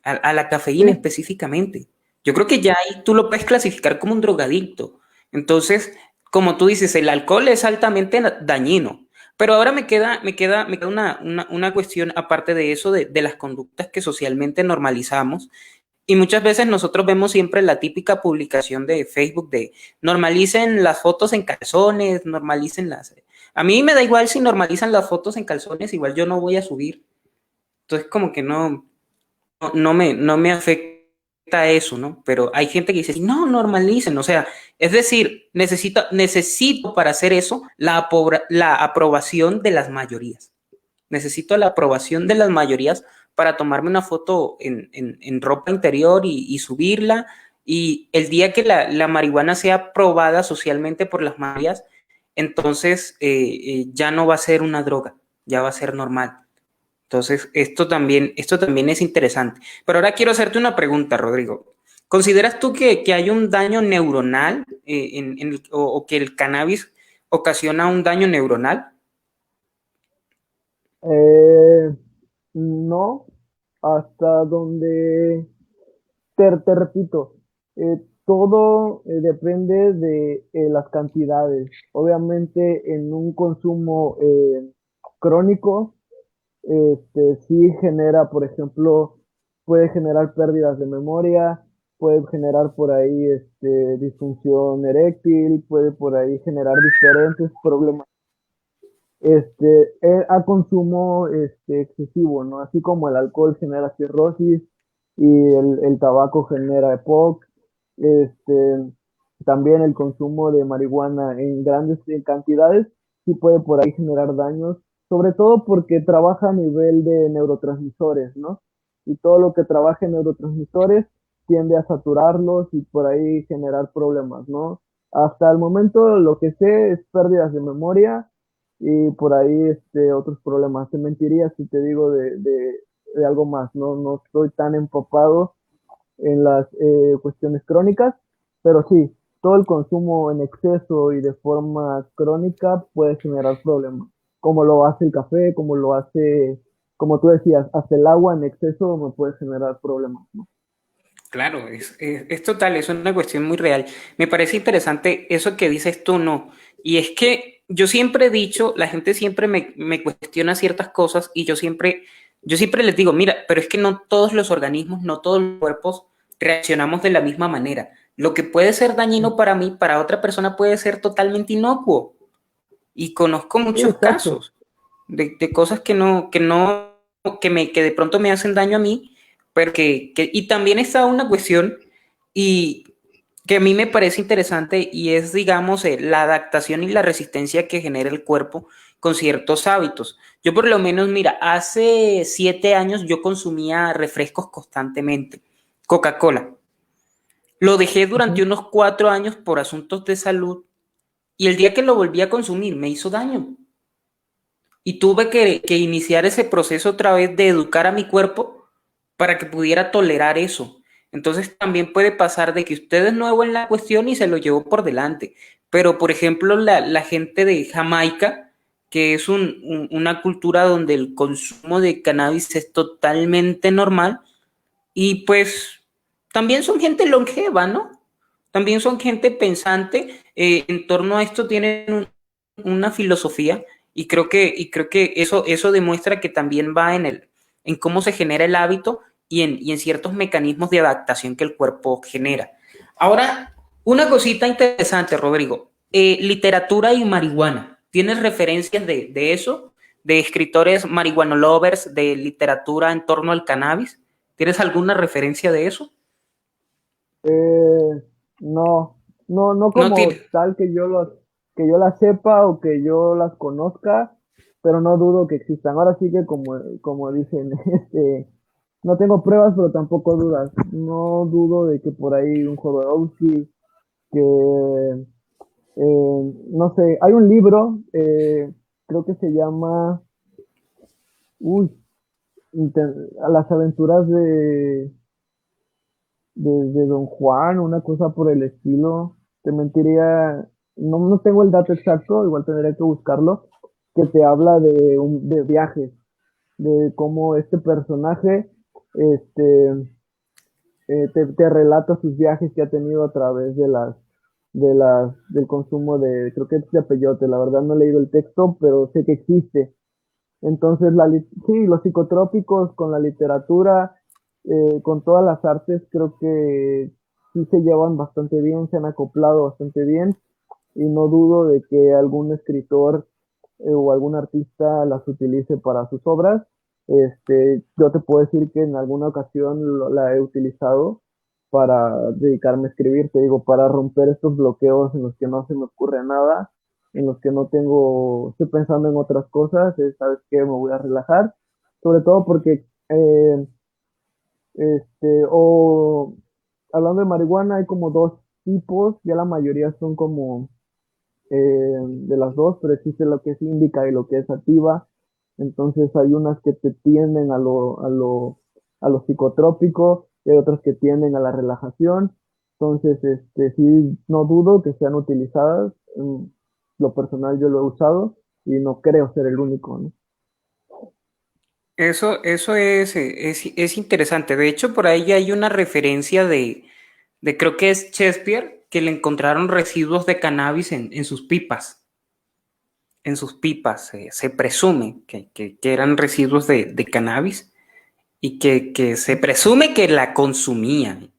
a la Sí, cafeína específicamente. Yo creo que ya ahí tú lo puedes clasificar como un drogadicto. Entonces, como tú dices, el alcohol es altamente dañino. Pero ahora me queda una cuestión aparte de eso, de las conductas que socialmente normalizamos. Y muchas veces nosotros vemos siempre la típica publicación de Facebook de normalicen las fotos en calzones, normalicen las... A mí me da igual si normalizan las fotos en calzones, igual yo no voy a subir. Entonces como que no me afecta eso, ¿no? Pero hay gente que dice, no, normalicen, o sea, es decir, necesito para hacer eso la aprobación de las mayorías. Necesito la aprobación de las mayorías para tomarme una foto en ropa interior y subirla. Y el día que la marihuana sea aprobada socialmente por las mayorías, entonces ya no va a ser una droga, ya va a ser normal. Entonces, esto también es interesante. Pero ahora quiero hacerte una pregunta, Rodrigo. ¿Consideras tú que hay un daño neuronal o que el cannabis ocasiona un daño neuronal? eh, no, hasta donde te repito, todo depende de las cantidades. Obviamente en un consumo crónico, sí genera, por ejemplo, puede generar pérdidas de memoria, puede generar por ahí disfunción eréctil, puede por ahí generar diferentes problemas a consumo excesivo, ¿no? Así como el alcohol genera cirrosis y el tabaco genera EPOC, este, también el consumo de marihuana en grandes cantidades sí puede por ahí generar daños, sobre todo porque trabaja a nivel de neurotransmisores, ¿no? Y todo lo que trabaja en neurotransmisores tiende a saturarlos y por ahí generar problemas, ¿no? Hasta el momento lo que sé es pérdidas de memoria y por ahí otros problemas. Te mentiría si te digo de algo más, ¿no? No estoy tan empapado en las cuestiones crónicas, pero sí, todo el consumo en exceso y de forma crónica puede generar problemas, como lo hace el café, como lo hace, como tú decías, hasta el agua en exceso me puede generar problemas, ¿no? Claro, es total, es una cuestión muy real. Me parece interesante eso que dices tú, no. Y es que yo siempre he dicho, la gente siempre me cuestiona ciertas cosas y yo siempre les digo, mira, pero es que no todos los organismos, no todos los cuerpos reaccionamos de la misma manera. Lo que puede ser dañino para mí, para otra persona puede ser totalmente inocuo. Y conozco Sí, muchos exacto. casos de cosas que de pronto me hacen daño a mí, pero y también está una cuestión y que a mí me parece interesante y es, digamos, la adaptación y la resistencia que genera el cuerpo con ciertos hábitos. Yo por lo menos, mira, hace 7 años yo consumía refrescos constantemente, Coca-Cola. Lo dejé durante Ujú. unos 4 años por asuntos de salud y el día que lo volví a consumir me hizo daño. Y tuve que iniciar ese proceso otra vez de educar a mi cuerpo para que pudiera tolerar eso. Entonces también puede pasar de que usted es nuevo en la cuestión y se lo llevó por delante. Pero, por ejemplo, la gente de Jamaica, que es una cultura donde el consumo de cannabis es totalmente normal, y pues también son gente longeva, ¿no? También son gente pensante. En torno a esto tienen una filosofía y creo que eso demuestra que también va en cómo se genera el hábito y en ciertos mecanismos de adaptación que el cuerpo genera. Ahora, una cosita interesante, Rodrigo. Literatura y marihuana. ¿Tienes referencias de eso? ¿De escritores marihuana lovers, de literatura en torno al cannabis? ¿Tienes alguna referencia de eso? Eh, no, no No como tiene. tal que yo las sepa o que yo las conozca, pero no dudo que existan. Ahora sí que como dicen, no tengo pruebas, pero tampoco dudas. No dudo de que por ahí un Jodorowsky, que no sé, hay un libro, creo que se llama, uy, Las aventuras de Don Juan, una cosa por el estilo. Te mentiría, no tengo el dato exacto, igual tendré que buscarlo, que te habla de viajes, de cómo este personaje este, te relata sus viajes que ha tenido a través del consumo de, creo que es de peyote, la verdad no he leído el texto, pero sé que existe. Entonces, sí, los psicotrópicos con la literatura, con todas las artes, creo que sí se llevan bastante bien, se han acoplado bastante bien y no dudo de que algún escritor o algún artista las utilice para sus obras. Yo te puedo decir que en alguna ocasión la he utilizado para dedicarme a escribir, te digo, para romper estos bloqueos en los que no se me ocurre nada, en los que no tengo, estoy pensando en otras cosas, sabes qué, me voy a relajar, sobre todo porque, o hablando de marihuana, hay como dos tipos, ya la mayoría son como de las dos, pero existe lo que es índica y lo que es sativa. Entonces hay unas que te tienden a lo psicotrópico y hay otras que tienden a la relajación. Entonces, sí, no dudo que sean utilizadas. En lo personal yo lo he usado y no creo ser el único, ¿no? Eso es interesante. De hecho, por ahí hay una referencia de creo que es Shakespeare, que le encontraron residuos de cannabis en sus pipas. En sus pipas se presume que eran residuos de cannabis y que se presume que la consumían.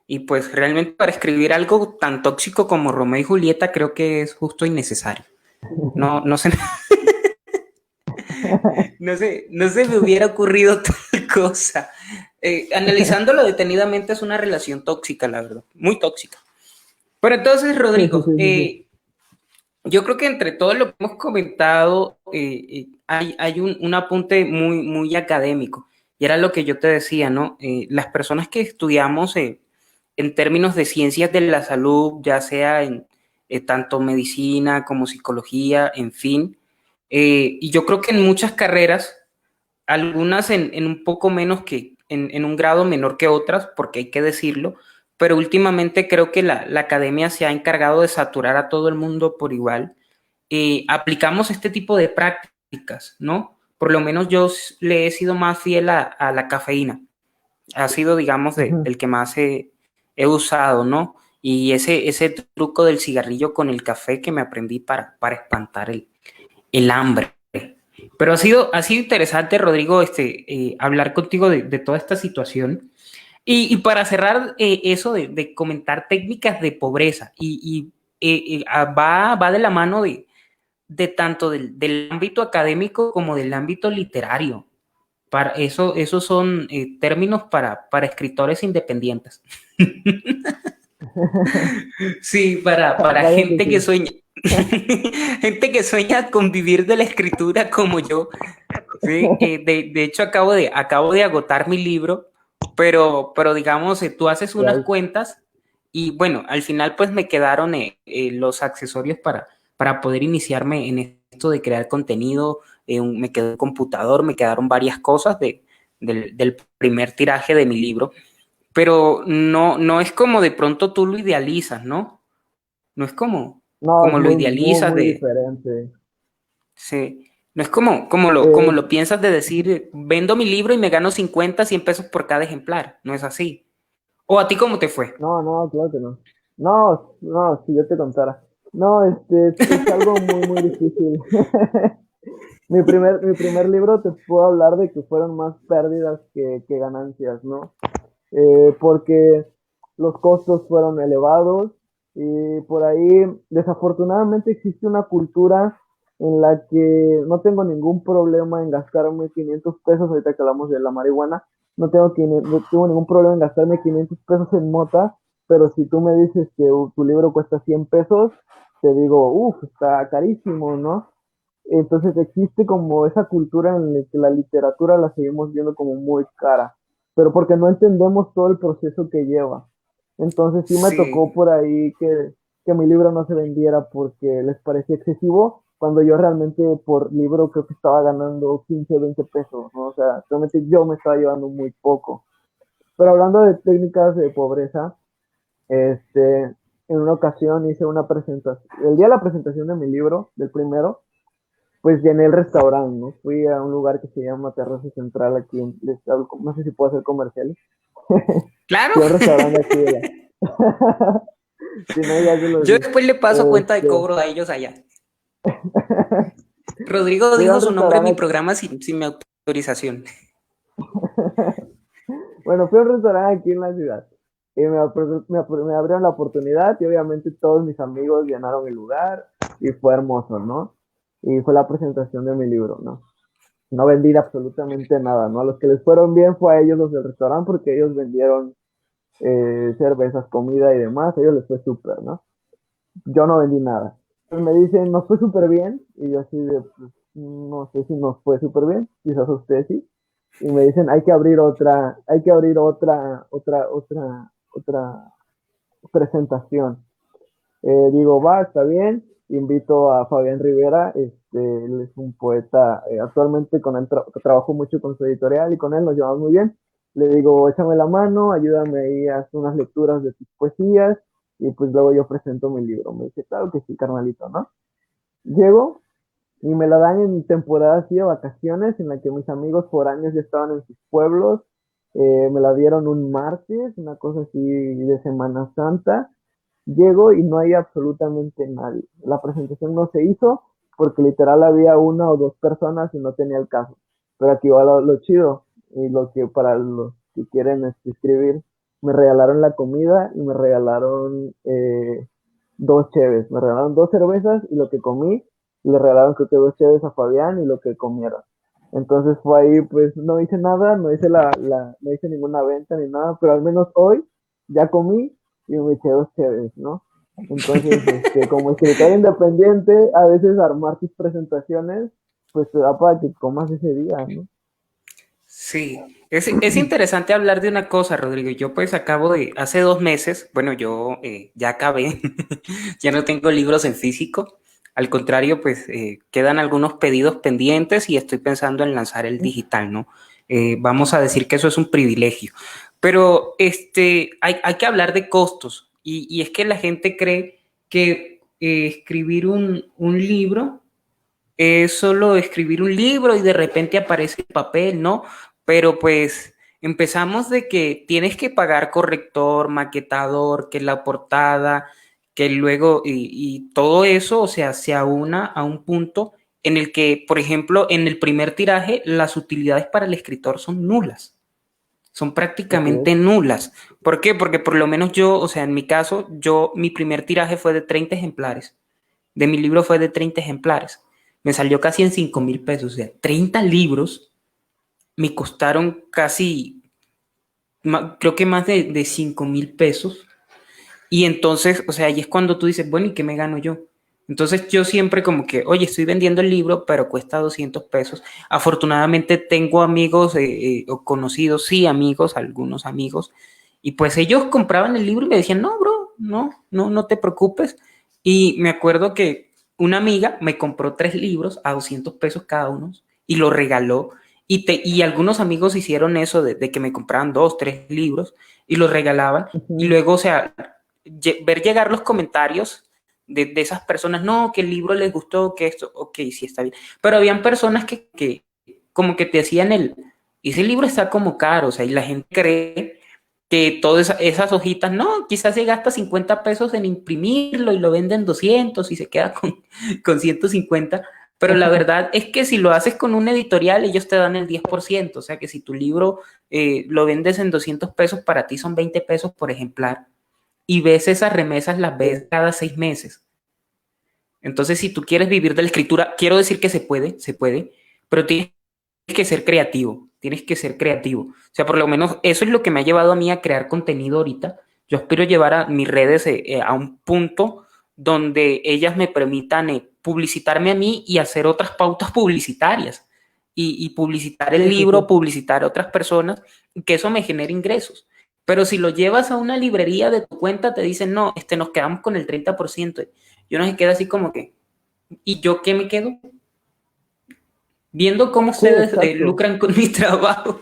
Y pues realmente para escribir algo tan tóxico como Romeo y Julieta creo que es justo y necesario. No sé, no se me hubiera ocurrido tal cosa. Analizándolo detenidamente es una relación tóxica, la verdad, muy tóxica. Pero entonces, Sí, sí, Rodrigo, sí, sí, sí. yo creo que entre todo lo que hemos comentado hay un apunte muy académico. Y era lo que yo te decía, ¿no? Las personas que estudiamos en términos de ciencias de la salud, ya sea en tanto medicina como psicología, en fin, y yo creo que en muchas carreras, algunas en un poco menos que, en un grado menor que otras, porque hay que decirlo, pero últimamente creo que la academia se ha encargado de saturar a todo el mundo por igual. Aplicamos este tipo de prácticas, ¿no? Por lo menos yo le he sido más fiel a la cafeína. Ha sido, digamos, Ujú. el que más he usado, ¿no? Y ese truco del cigarrillo con el café que me aprendí para espantar el hambre. Pero ha sido interesante, Rodrigo, hablar contigo de toda esta situación. Y para cerrar eso de comentar técnicas de pobreza, va de la mano de tanto del ámbito académico como del ámbito literario. Para eso, esos son términos para escritores independientes. Sí, para Vaya que gente que sí. sueña, gente que sueña con vivir de la escritura como yo. Sí, de hecho acabo de agotar mi libro, pero digamos, tú haces unas Wow. cuentas y bueno, al final pues me quedaron los accesorios para poder iniciarme en esto de crear contenido, me quedó un computador, me quedaron varias cosas del primer tiraje de mi libro, pero no es como de pronto tú lo idealizas, ¿no? No es No, es como lo muy, muy, idealizas muy de, diferente. sí. No es como Eh, lo piensas de decir, vendo mi libro y me gano 50, 100 pesos por cada ejemplar. No es así. ¿O a ti cómo te fue? no, no, claro que no. No, no, si yo te contara. No, es algo muy, muy difícil. Mi primer libro te puedo hablar de que fueron más pérdidas que ganancias, ¿no? Porque los costos fueron elevados y por ahí desafortunadamente existe una cultura en la que no tengo ningún problema en gastarme 500 pesos, ahorita que hablamos de la marihuana, no tengo ningún problema en gastarme 500 pesos en mota, pero si tú me dices que tu libro cuesta 100 pesos, te digo, uff, está carísimo, ¿no? Entonces existe como esa cultura en la que la literatura la seguimos viendo como muy cara, pero porque no entendemos todo el proceso que lleva. Entonces sí me tocó Sí, por ahí que mi libro no se vendiera porque les parecía excesivo, cuando yo realmente por libro creo que estaba ganando 15 20 pesos, ¿no? O sea, realmente yo me estaba llevando muy poco. Pero hablando de técnicas de pobreza, este, en una ocasión hice una presentación, el día de la presentación de mi libro, del primero, pues llené el restaurante, ¿no? Fui a un lugar que se llama Terraza Central aquí no sé si puedo hacer comerciales. Claro. Fui a un restaurante aquí de la... Si no, ya se los Yo di. después le paso cuenta de Este, cobro a ellos allá. Rodrigo fui a dijo un su nombre en mi restaurante, programa sin mi autorización. bueno, fui a un restaurante aquí en la ciudad. Y me abrieron la oportunidad y obviamente todos mis amigos llenaron el lugar y fue hermoso, ¿no? Y fue la presentación de mi libro, ¿no? No vendí absolutamente nada, ¿no? A los que les fueron bien fue a ellos los del restaurante porque ellos vendieron cervezas, comida y demás, a ellos les fue súper, ¿no? Yo no vendí nada. Entonces me dicen, nos fue súper bien, y yo así de, pues, no sé si nos fue súper bien, quizás a ustedes sí. Y me dicen, hay que abrir otra presentación. Digo, va, está bien. Invito a Fabián Rivera, él es un poeta, actualmente con él trabajo mucho con su editorial y con él nos llevamos muy bien. Le digo, échame la mano, ayúdame ahí a hacer unas lecturas de tus poesías y pues luego yo presento mi libro. Me dice, claro que sí, carnalito, ¿no? Llego y me la dan en temporada así de vacaciones en la que mis amigos foráneos ya estaban en sus pueblos. Me la dieron un martes, una cosa así de Semana Santa. Llego y no hay absolutamente nadie. La presentación no se hizo porque literal había una o dos personas y no tenía el caso. Pero aquí va lo chido y lo que para los que quieren escribir, me regalaron la comida y me regalaron dos cheves. Me regalaron dos cervezas y lo que comí, y le regalaron creo que dos cheves a Fabián y lo que comieron. Entonces fue ahí, pues no hice nada, no hice ninguna venta ni nada, pero al menos hoy ya comí y me eché dos cheves, ¿no? Entonces, como escritor independiente, a veces armar tus presentaciones, pues te da para que comas ese día, ¿no? Sí, es interesante hablar de una cosa, Rodrigo. Yo pues acabo de, hace 2 meses, bueno, yo ya acabé, ya no tengo libros en físico. Al contrario, pues quedan algunos pedidos pendientes y estoy pensando en lanzar el digital, ¿no? Vamos a decir que eso es un privilegio. Pero hay que hablar de costos y es que la gente cree que escribir un libro es solo escribir un libro y de repente aparece el papel, ¿no? Pero pues empezamos de que tienes que pagar corrector, maquetador, que la portada, que luego y todo eso, o sea, se aúna a un punto en el que, por ejemplo, en el primer tiraje, las utilidades para el escritor son nulas, son Así es. prácticamente nulas. ¿Por qué? Porque por lo menos yo, o sea, en mi caso, mi primer tiraje fue de 30 ejemplares de mi libro fue de 30 ejemplares. Me salió casi en 5.000 pesos. O sea, 30 libros me costaron casi, creo que más de 5.000 pesos. Y entonces, o sea, ahí es cuando tú dices, bueno, ¿y qué me gano yo? Entonces yo siempre como que, oye, estoy vendiendo el libro, pero cuesta 200 pesos. Afortunadamente tengo amigos o conocidos, sí, amigos, algunos amigos. Y pues ellos compraban el libro y me decían, no, bro, no te preocupes. Y me acuerdo que una amiga me compró 3 libros a 200 pesos cada uno y lo regaló. Y algunos amigos hicieron eso de que me compraban 2, 3 libros y los regalaban. Y Ujú. luego, o sea, ver llegar los comentarios de esas personas, no, que el libro les gustó, que esto, ok, sí está bien. Pero habían personas que como que te hacían ese libro está como caro, o sea, y la gente cree que todas esas hojitas, no, quizás se gasta 50 pesos en imprimirlo y lo venden 200 y se queda con 150, pero la verdad es que si lo haces con un editorial, ellos te dan el 10%, o sea que si tu libro lo vendes en 200 pesos, para ti son 20 pesos por ejemplar y ves esas remesas, las ves Sí, cada 6 meses. Entonces, si tú quieres vivir de la escritura, quiero decir que se puede, pero tienes que ser creativo, tienes que ser creativo. O sea, por lo menos eso es lo que me ha llevado a mí a crear contenido ahorita. Yo aspiro llevar a mis redes a un punto donde ellas me permitan publicitarme a mí y hacer otras pautas publicitarias y publicitar el sí, sí, libro, sí. publicitar a otras personas, que eso me genere ingresos. Pero si lo llevas a una librería de tu cuenta, te dicen, no, nos quedamos con el 30%. Yo no se queda así como que, ¿y yo qué me quedo? Viendo cómo Sí, ustedes exacto. lucran con mi trabajo.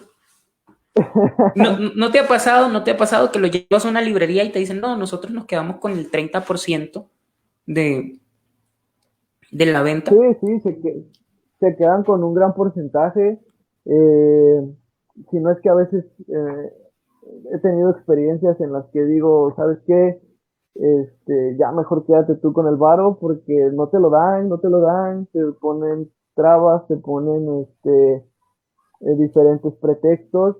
¿No te ha pasado, no te ha pasado que lo llevas a una librería y te dicen, no, nosotros nos quedamos con el 30% de, de la Sí, venta? sí, se quedan con un gran porcentaje. eh, si no es que a veces he tenido experiencias en las que digo, ¿sabes qué? Ya mejor quédate tú con el varo porque no te lo dan, no te lo dan, te ponen trabas, te ponen diferentes pretextos.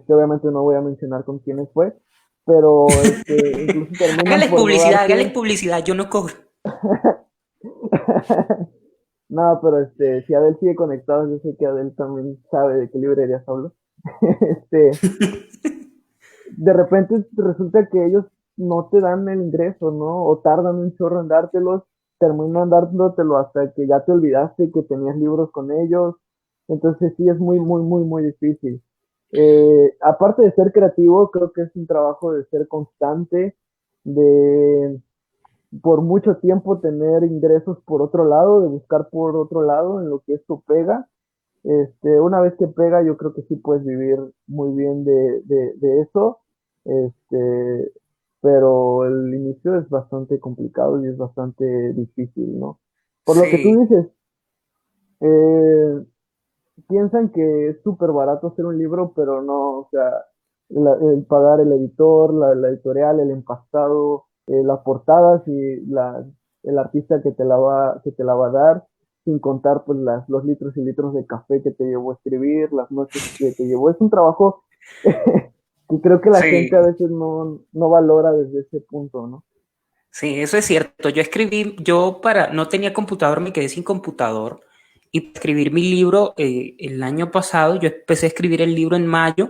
Obviamente no voy a mencionar con quiénes fue, pero incluso terminan por no Hágales darte. publicidad, yo no cobro. No, pero si Adel sigue conectado, yo sé que Adel también sabe de qué librerías hablo. Este, de repente resulta que ellos no te dan el ingreso, ¿no? O tardan un chorro en dártelos, terminan dándotelo hasta que ya te olvidaste que tenías libros con ellos. Entonces sí es muy, muy, muy, muy difícil. Aparte de ser creativo, creo que es un trabajo de ser constante, de por mucho tiempo tener ingresos por otro lado, de buscar por otro lado en lo que esto pega. Una vez que pega, yo creo que sí puedes vivir muy bien de eso. Este, pero el inicio es bastante complicado y es bastante difícil, ¿no? Por lo que tú Sí, dices, eh, piensan que es súper barato hacer un libro, pero no, o sea, el pagar el editor, la editorial, el empastado, las portadas y el artista que te la va a dar, sin contar pues los litros y litros de café que te llevó a escribir, las noches que te llevó. Es un trabajo que creo que la gente a sí, veces no valora desde ese punto, ¿no? sí, eso es cierto. No tenía computador, me quedé sin computador. Y para escribir mi libro, el año pasado, yo empecé a escribir el libro en mayo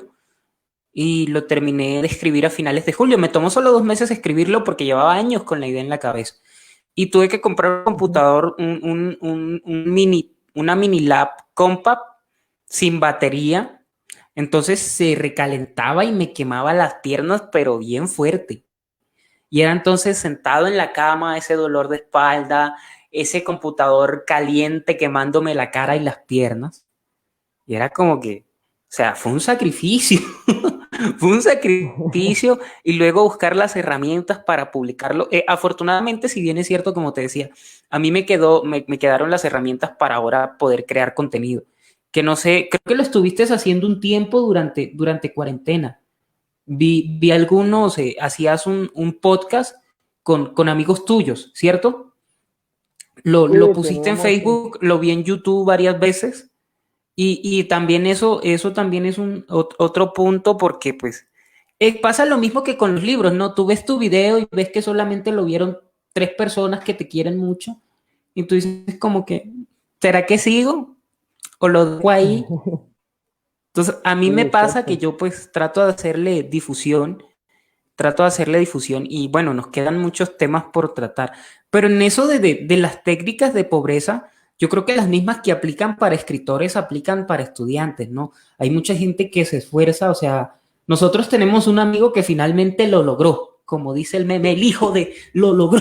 y lo terminé de escribir a finales de julio. Me tomó solo 2 meses escribirlo porque llevaba años con la idea en la cabeza. Y tuve que comprar un Ujú. computador, una mini lap compact sin batería. Entonces se recalentaba y me quemaba las piernas, pero bien fuerte. Y era entonces sentado en la cama, ese dolor de espalda, ese computador caliente quemándome la cara y las piernas. Y era como que, o sea, fue un sacrificio. Fue un sacrificio y luego buscar las herramientas para publicarlo. Afortunadamente, si bien es cierto, como te decía, a mí me quedaron las herramientas para ahora poder crear contenido. Que no sé, creo que lo estuviste haciendo un tiempo durante cuarentena. Vi algunos, hacías un podcast con amigos tuyos, ¿cierto? Sí, Lo pusiste en teníamos Facebook, lo vi en YouTube varias veces y también eso también es otro punto porque pues pasa lo mismo que con los libros, ¿no? Tú ves tu video y ves que solamente lo vieron 3 personas que te quieren mucho y tú dices como que, ¿será que sigo? ¿O lo dejo ahí? Entonces, a mí sí, me pasa que exacto. yo pues trato de hacerle difusión y bueno, nos quedan muchos temas por tratar, pero en eso de las técnicas de pobreza, yo creo que las mismas que aplican para escritores aplican para estudiantes, ¿no? Hay mucha gente que se esfuerza, o sea, nosotros tenemos un amigo que finalmente lo logró, como dice el meme, el hijo de lo logró.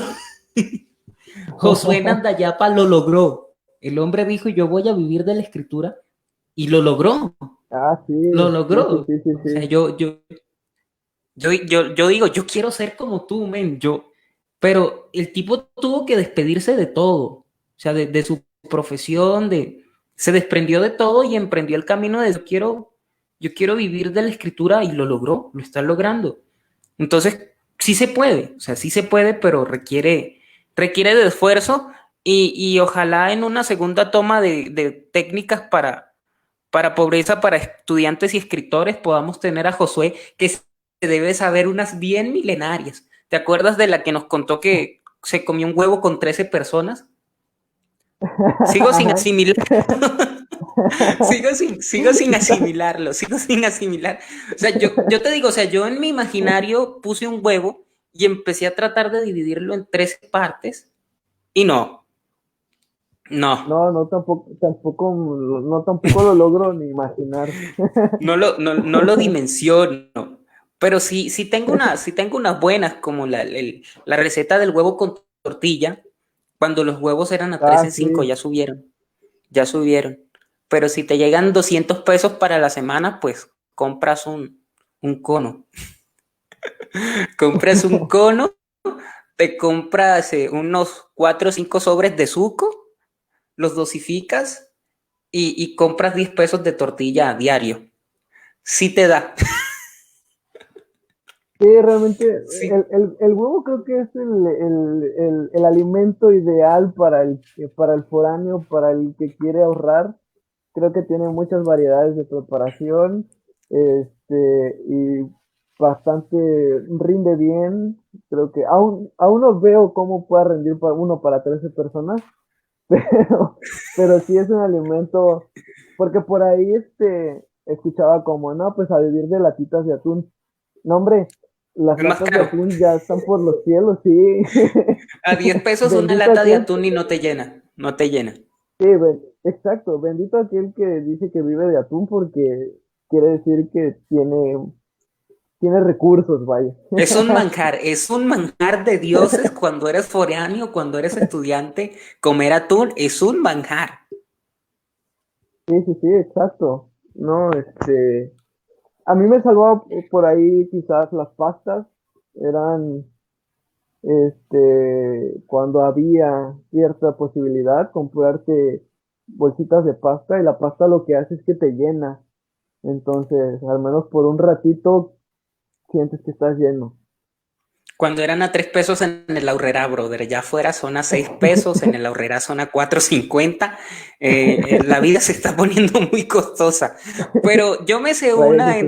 Josué Nandayapa lo logró. El hombre dijo, yo voy a vivir de la escritura y lo logró, Ah, sí, lo sí, sí, logró. sí, sí, O sea, sí. yo digo, yo quiero ser como tú, men, pero el tipo tuvo que despedirse de todo, o sea, de su profesión, se desprendió de todo y emprendió el camino de yo quiero vivir de la escritura y lo logró, lo está logrando. Entonces, sí se puede, o sea, sí se puede, pero requiere de esfuerzo y ojalá en una segunda toma de técnicas para pobreza, para estudiantes y escritores, podamos tener a Josué, que se debe saber unas bien milenarias. ¿Te acuerdas de la que nos contó que se comió un huevo con 13 personas? Sigo sin Ajá. asimilar, sigo sin asimilarlo, sigo sin asimilar. O sea, yo te digo, o sea, yo en mi imaginario puse un huevo y empecé a tratar de dividirlo en 13 partes y no, No, no, tampoco lo logro ni imaginar. no lo dimensiono, pero sí tengo unas buenas, como la receta del huevo con tortilla, cuando los huevos eran a Ah, 13.5, sí. ya subieron. Pero si te llegan 200 pesos para la semana, pues compras un cono. Compras un cono, te compras unos 4 o 5 sobres de suco, los dosificas y compras 10 pesos de tortilla a diario. Sí te da. Sí, realmente Sí. el huevo creo que es el alimento ideal para el foráneo, para el que quiere ahorrar. Creo que tiene muchas variedades de preparación, y bastante rinde bien. Creo que aún no veo cómo pueda rendir para uno para 13 personas, pero sí es un alimento, porque por ahí escuchaba como, no, pues a vivir de latitas de atún. No, hombre, las Es más latas de caro. atún ya están por los cielos, sí. A 10 pesos una Bendito lata de aquel, atún y no te llena. No te llena. sí, exacto, bendito aquel que dice que vive de atún porque quiere decir que tiene recursos, vaya. Es un manjar de dioses cuando eres foráneo, cuando eres estudiante, comer atún es un manjar. Sí, sí, sí, exacto. No, a mí me salvaba por ahí quizás las pastas, eran, cuando había cierta posibilidad, comprarte bolsitas de pasta y la pasta lo que hace es que te llena. Entonces, al menos por un ratito sientes que estás lleno. Cuando eran a 3 pesos en el Aurrera, brother, ya fuera son a 6 pesos, en el Aurrera son a 4.50. La vida se está poniendo muy costosa. Pero yo me sé Vaya que una sí.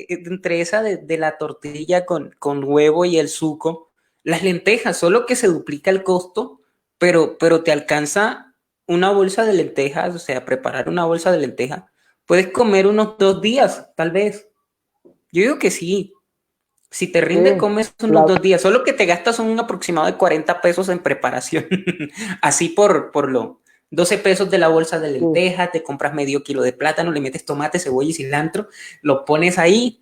entre esa de la tortilla con huevo y el suco, las lentejas, solo que se duplica el costo, pero te alcanza una bolsa de lentejas, o sea, preparar una bolsa de lentejas. Puedes comer unos 2 días, tal vez. Yo digo que sí. Si te Sí, rinde, comes unos la, 2 días. Solo que te gastas un aproximado de 40 pesos en preparación. Así por lo 12 pesos de la bolsa de sí, lenteja, te compras medio kilo de plátano, le metes tomate, cebolla y cilantro, lo pones ahí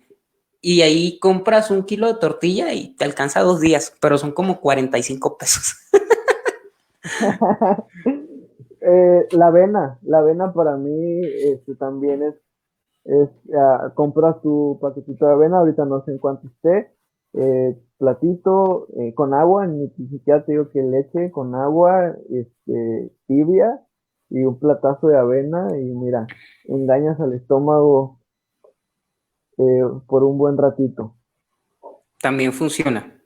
y ahí compras un kilo de tortilla y te alcanza 2 días, pero son como 45 pesos. la avena para mí también compras tu paquetito de avena, ahorita no sé en cuánto esté, platito con agua, ni siquiera te digo que leche, con agua tibia y un platazo de avena y mira, engañas al estómago por un buen ratito. También funciona.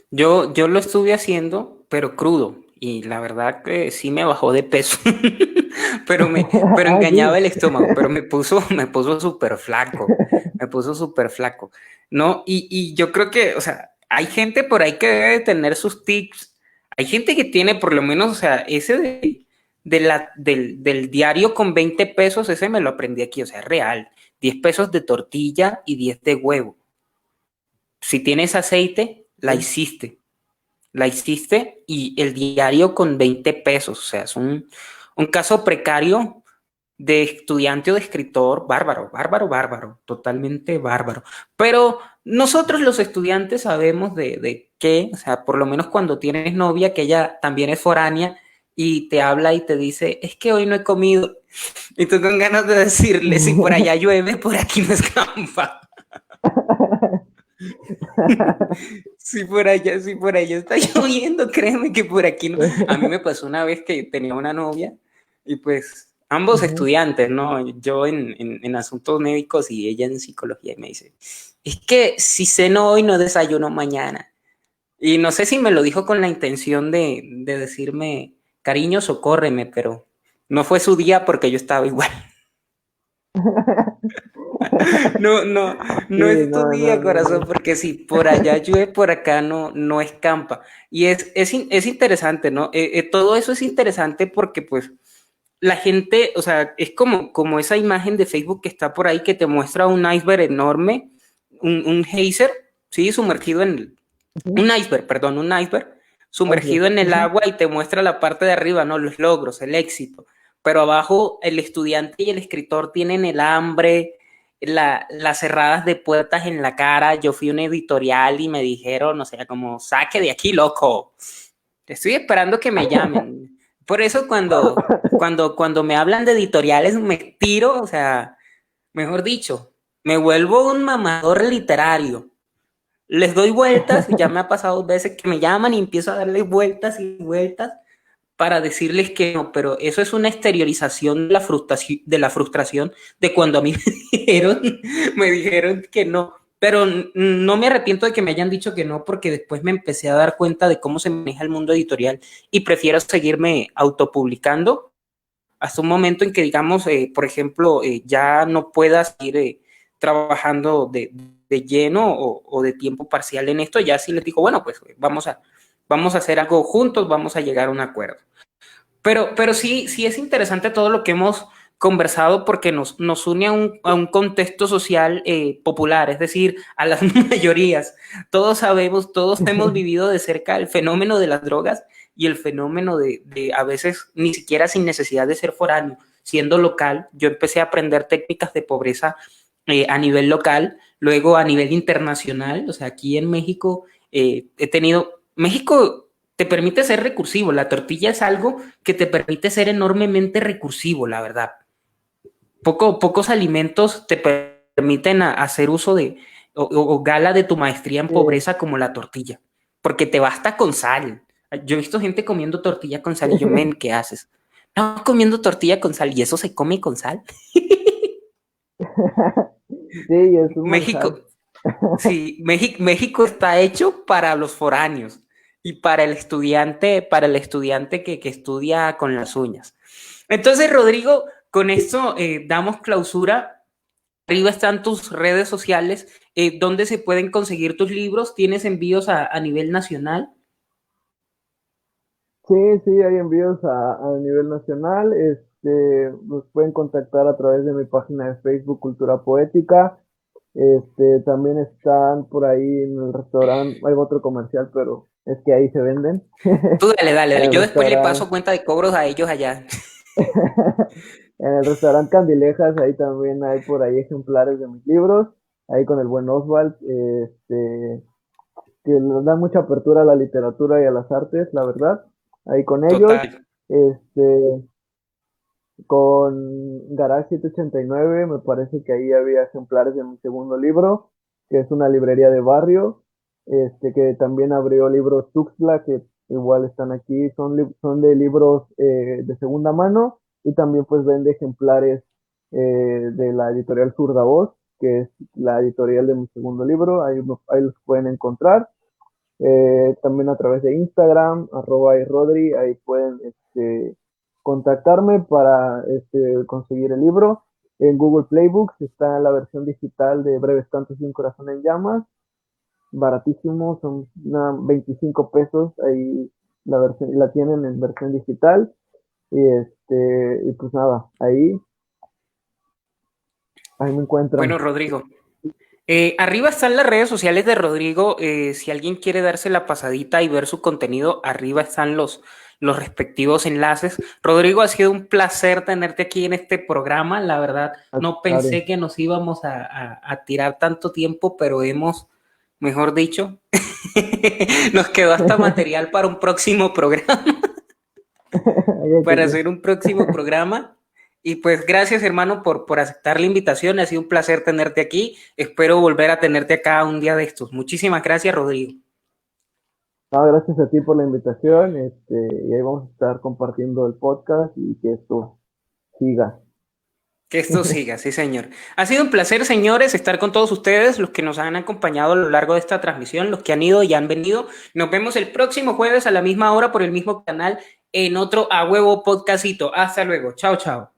Yo lo estuve haciendo, pero crudo. Y la verdad que sí me bajó de peso. Pero Ah, engañaba sí. el estómago. Pero me puso súper flaco. Me puso súper flaco. ¿No? Y yo creo que, o sea, hay gente por ahí que debe tener sus tips. Hay gente que tiene por lo menos, o sea, ese del diario con 20 pesos, ese me lo aprendí aquí, o sea, es real. 10 pesos de tortilla y 10 de huevo. Si tienes aceite, la hiciste y el diario con 20 pesos, o sea, es un caso precario de estudiante o de escritor bárbaro, bárbaro, bárbaro, totalmente bárbaro. Pero nosotros los estudiantes sabemos de qué, o sea, por lo menos cuando tienes novia, que ella también es foránea y te habla y te dice, es que hoy no he comido. Y tú con ganas de decirle, si por allá llueve, por aquí no escampa. Si por allá está lloviendo, créeme que por aquí no. A mí me pasó una vez que tenía una novia y pues ambos Ujú. estudiantes, ¿no? Yo en asuntos médicos y ella en psicología y me dice, es que si ceno hoy no desayuno mañana. Y no sé si me lo dijo con la intención de decirme, cariño, socórreme, pero no fue su día porque yo estaba igual. No, no, Sí, no es tu no, no, día, no, corazón, no. porque si por allá llueve, por acá no escampa. Y es interesante, ¿no? Todo eso es interesante porque, pues, la gente, o sea, es como esa imagen de Facebook que está por ahí que te muestra un iceberg enorme, un geyser, ¿sí? Sumergido Ujú. un iceberg, perdón, un iceberg, Iceberg. sumergido en el Ujú. agua y te muestra la parte de arriba, ¿no? Los logros, el éxito. Pero abajo el estudiante y el escritor tienen el hambre, las cerradas de puertas en la cara. Yo fui a una editorial y me dijeron, o sea, como, saque de aquí, loco. Estoy esperando que me llamen. Por eso cuando me hablan de editoriales me tiro, o sea, mejor dicho, me vuelvo un mamador literario. Les doy vueltas, ya me ha pasado veces que me llaman y empiezo a darles vueltas y vueltas para decirles que no, pero eso es una exteriorización de la frustración de cuando a mí me dijeron que no. Pero no me arrepiento de que me hayan dicho que no, porque después me empecé a dar cuenta de cómo se maneja el mundo editorial y prefiero seguirme autopublicando hasta un momento en que, digamos, por ejemplo, ya no pueda seguir trabajando de lleno o de tiempo parcial en esto. Ya sí les digo, bueno, pues vamos a hacer algo juntos, vamos a llegar a un acuerdo. Pero sí es interesante todo lo que hemos conversado porque nos une a un contexto social popular, es decir, a las mayorías. Todos sabemos, todos hemos vivido de cerca el fenómeno de las drogas y el fenómeno de a veces ni siquiera sin necesidad de ser foráneo, siendo local. Yo empecé a aprender técnicas de pobreza a nivel local, luego a nivel internacional. O sea, aquí en México he tenido... México te permite ser recursivo. La tortilla es algo que te permite ser enormemente recursivo, la verdad. Pocos alimentos te permiten hacer uso de o gala de tu maestría en pobreza como la tortilla, porque te basta con sal. Yo he visto gente comiendo tortilla con sal y yo, men, ¿qué haces? No, comiendo tortilla con sal y eso se come con sal. Sí, es un México, manjar. sí, México está hecho para los foráneos y para el estudiante que estudia con las uñas. Entonces, Rodrigo, con esto damos clausura. Arriba están tus redes sociales, donde se pueden conseguir tus libros. ¿Tienes envíos a nivel nacional? Sí, sí, hay envíos a nivel nacional. Los pueden contactar a través de mi página de Facebook Cultura Poética. También están por ahí en el restaurante, hay otro comercial, pero es que ahí se venden. Tú dale, dale, En dale. el Yo después le restaurante, paso cuenta de cobros a ellos allá. en el restaurante Candilejas, ahí también hay por ahí ejemplares de mis libros, ahí con el buen Oswald, que nos da mucha apertura a la literatura y a las artes, la verdad, ahí con ellos. Total. Este, con Garage 789, me parece que ahí había ejemplares de mi segundo libro, que es una librería de barrio, que también abrió libros Tuxtla, que igual están aquí, son de libros de segunda mano, y también pues vende ejemplares de la editorial Voz, que es la editorial de mi segundo libro, ahí los pueden encontrar. También a través de Instagram, @iRodri, ahí pueden contactarme para conseguir el libro. En Google Playbooks está la versión digital de Breves Cantos y un Corazón en Llamas, baratísimo, son 25 pesos, ahí la tienen en versión digital. Y pues nada, ahí me encuentran. Bueno, Rodrigo. Arriba están las redes sociales de Rodrigo. Si alguien quiere darse la pasadita y ver su contenido, arriba están los respectivos enlaces. Rodrigo, ha sido un placer tenerte aquí en este programa. La verdad, no pensé que nos íbamos a tirar tanto tiempo, pero mejor dicho, nos quedó hasta material para un próximo programa, para hacer un próximo programa. Y pues gracias, hermano, por aceptar la invitación. Ha sido un placer tenerte aquí. Espero volver a tenerte acá un día de estos. Muchísimas gracias, Rodrigo. No, gracias a ti por la invitación, y ahí vamos a estar compartiendo el podcast y que esto siga. Que esto siga, sí, señor. Ha sido un placer, señores, estar con todos ustedes, los que nos han acompañado a lo largo de esta transmisión, los que han ido y han venido. Nos vemos el próximo jueves a la misma hora por el mismo canal en otro A Huevo Podcastito. Hasta luego. Chao, chao.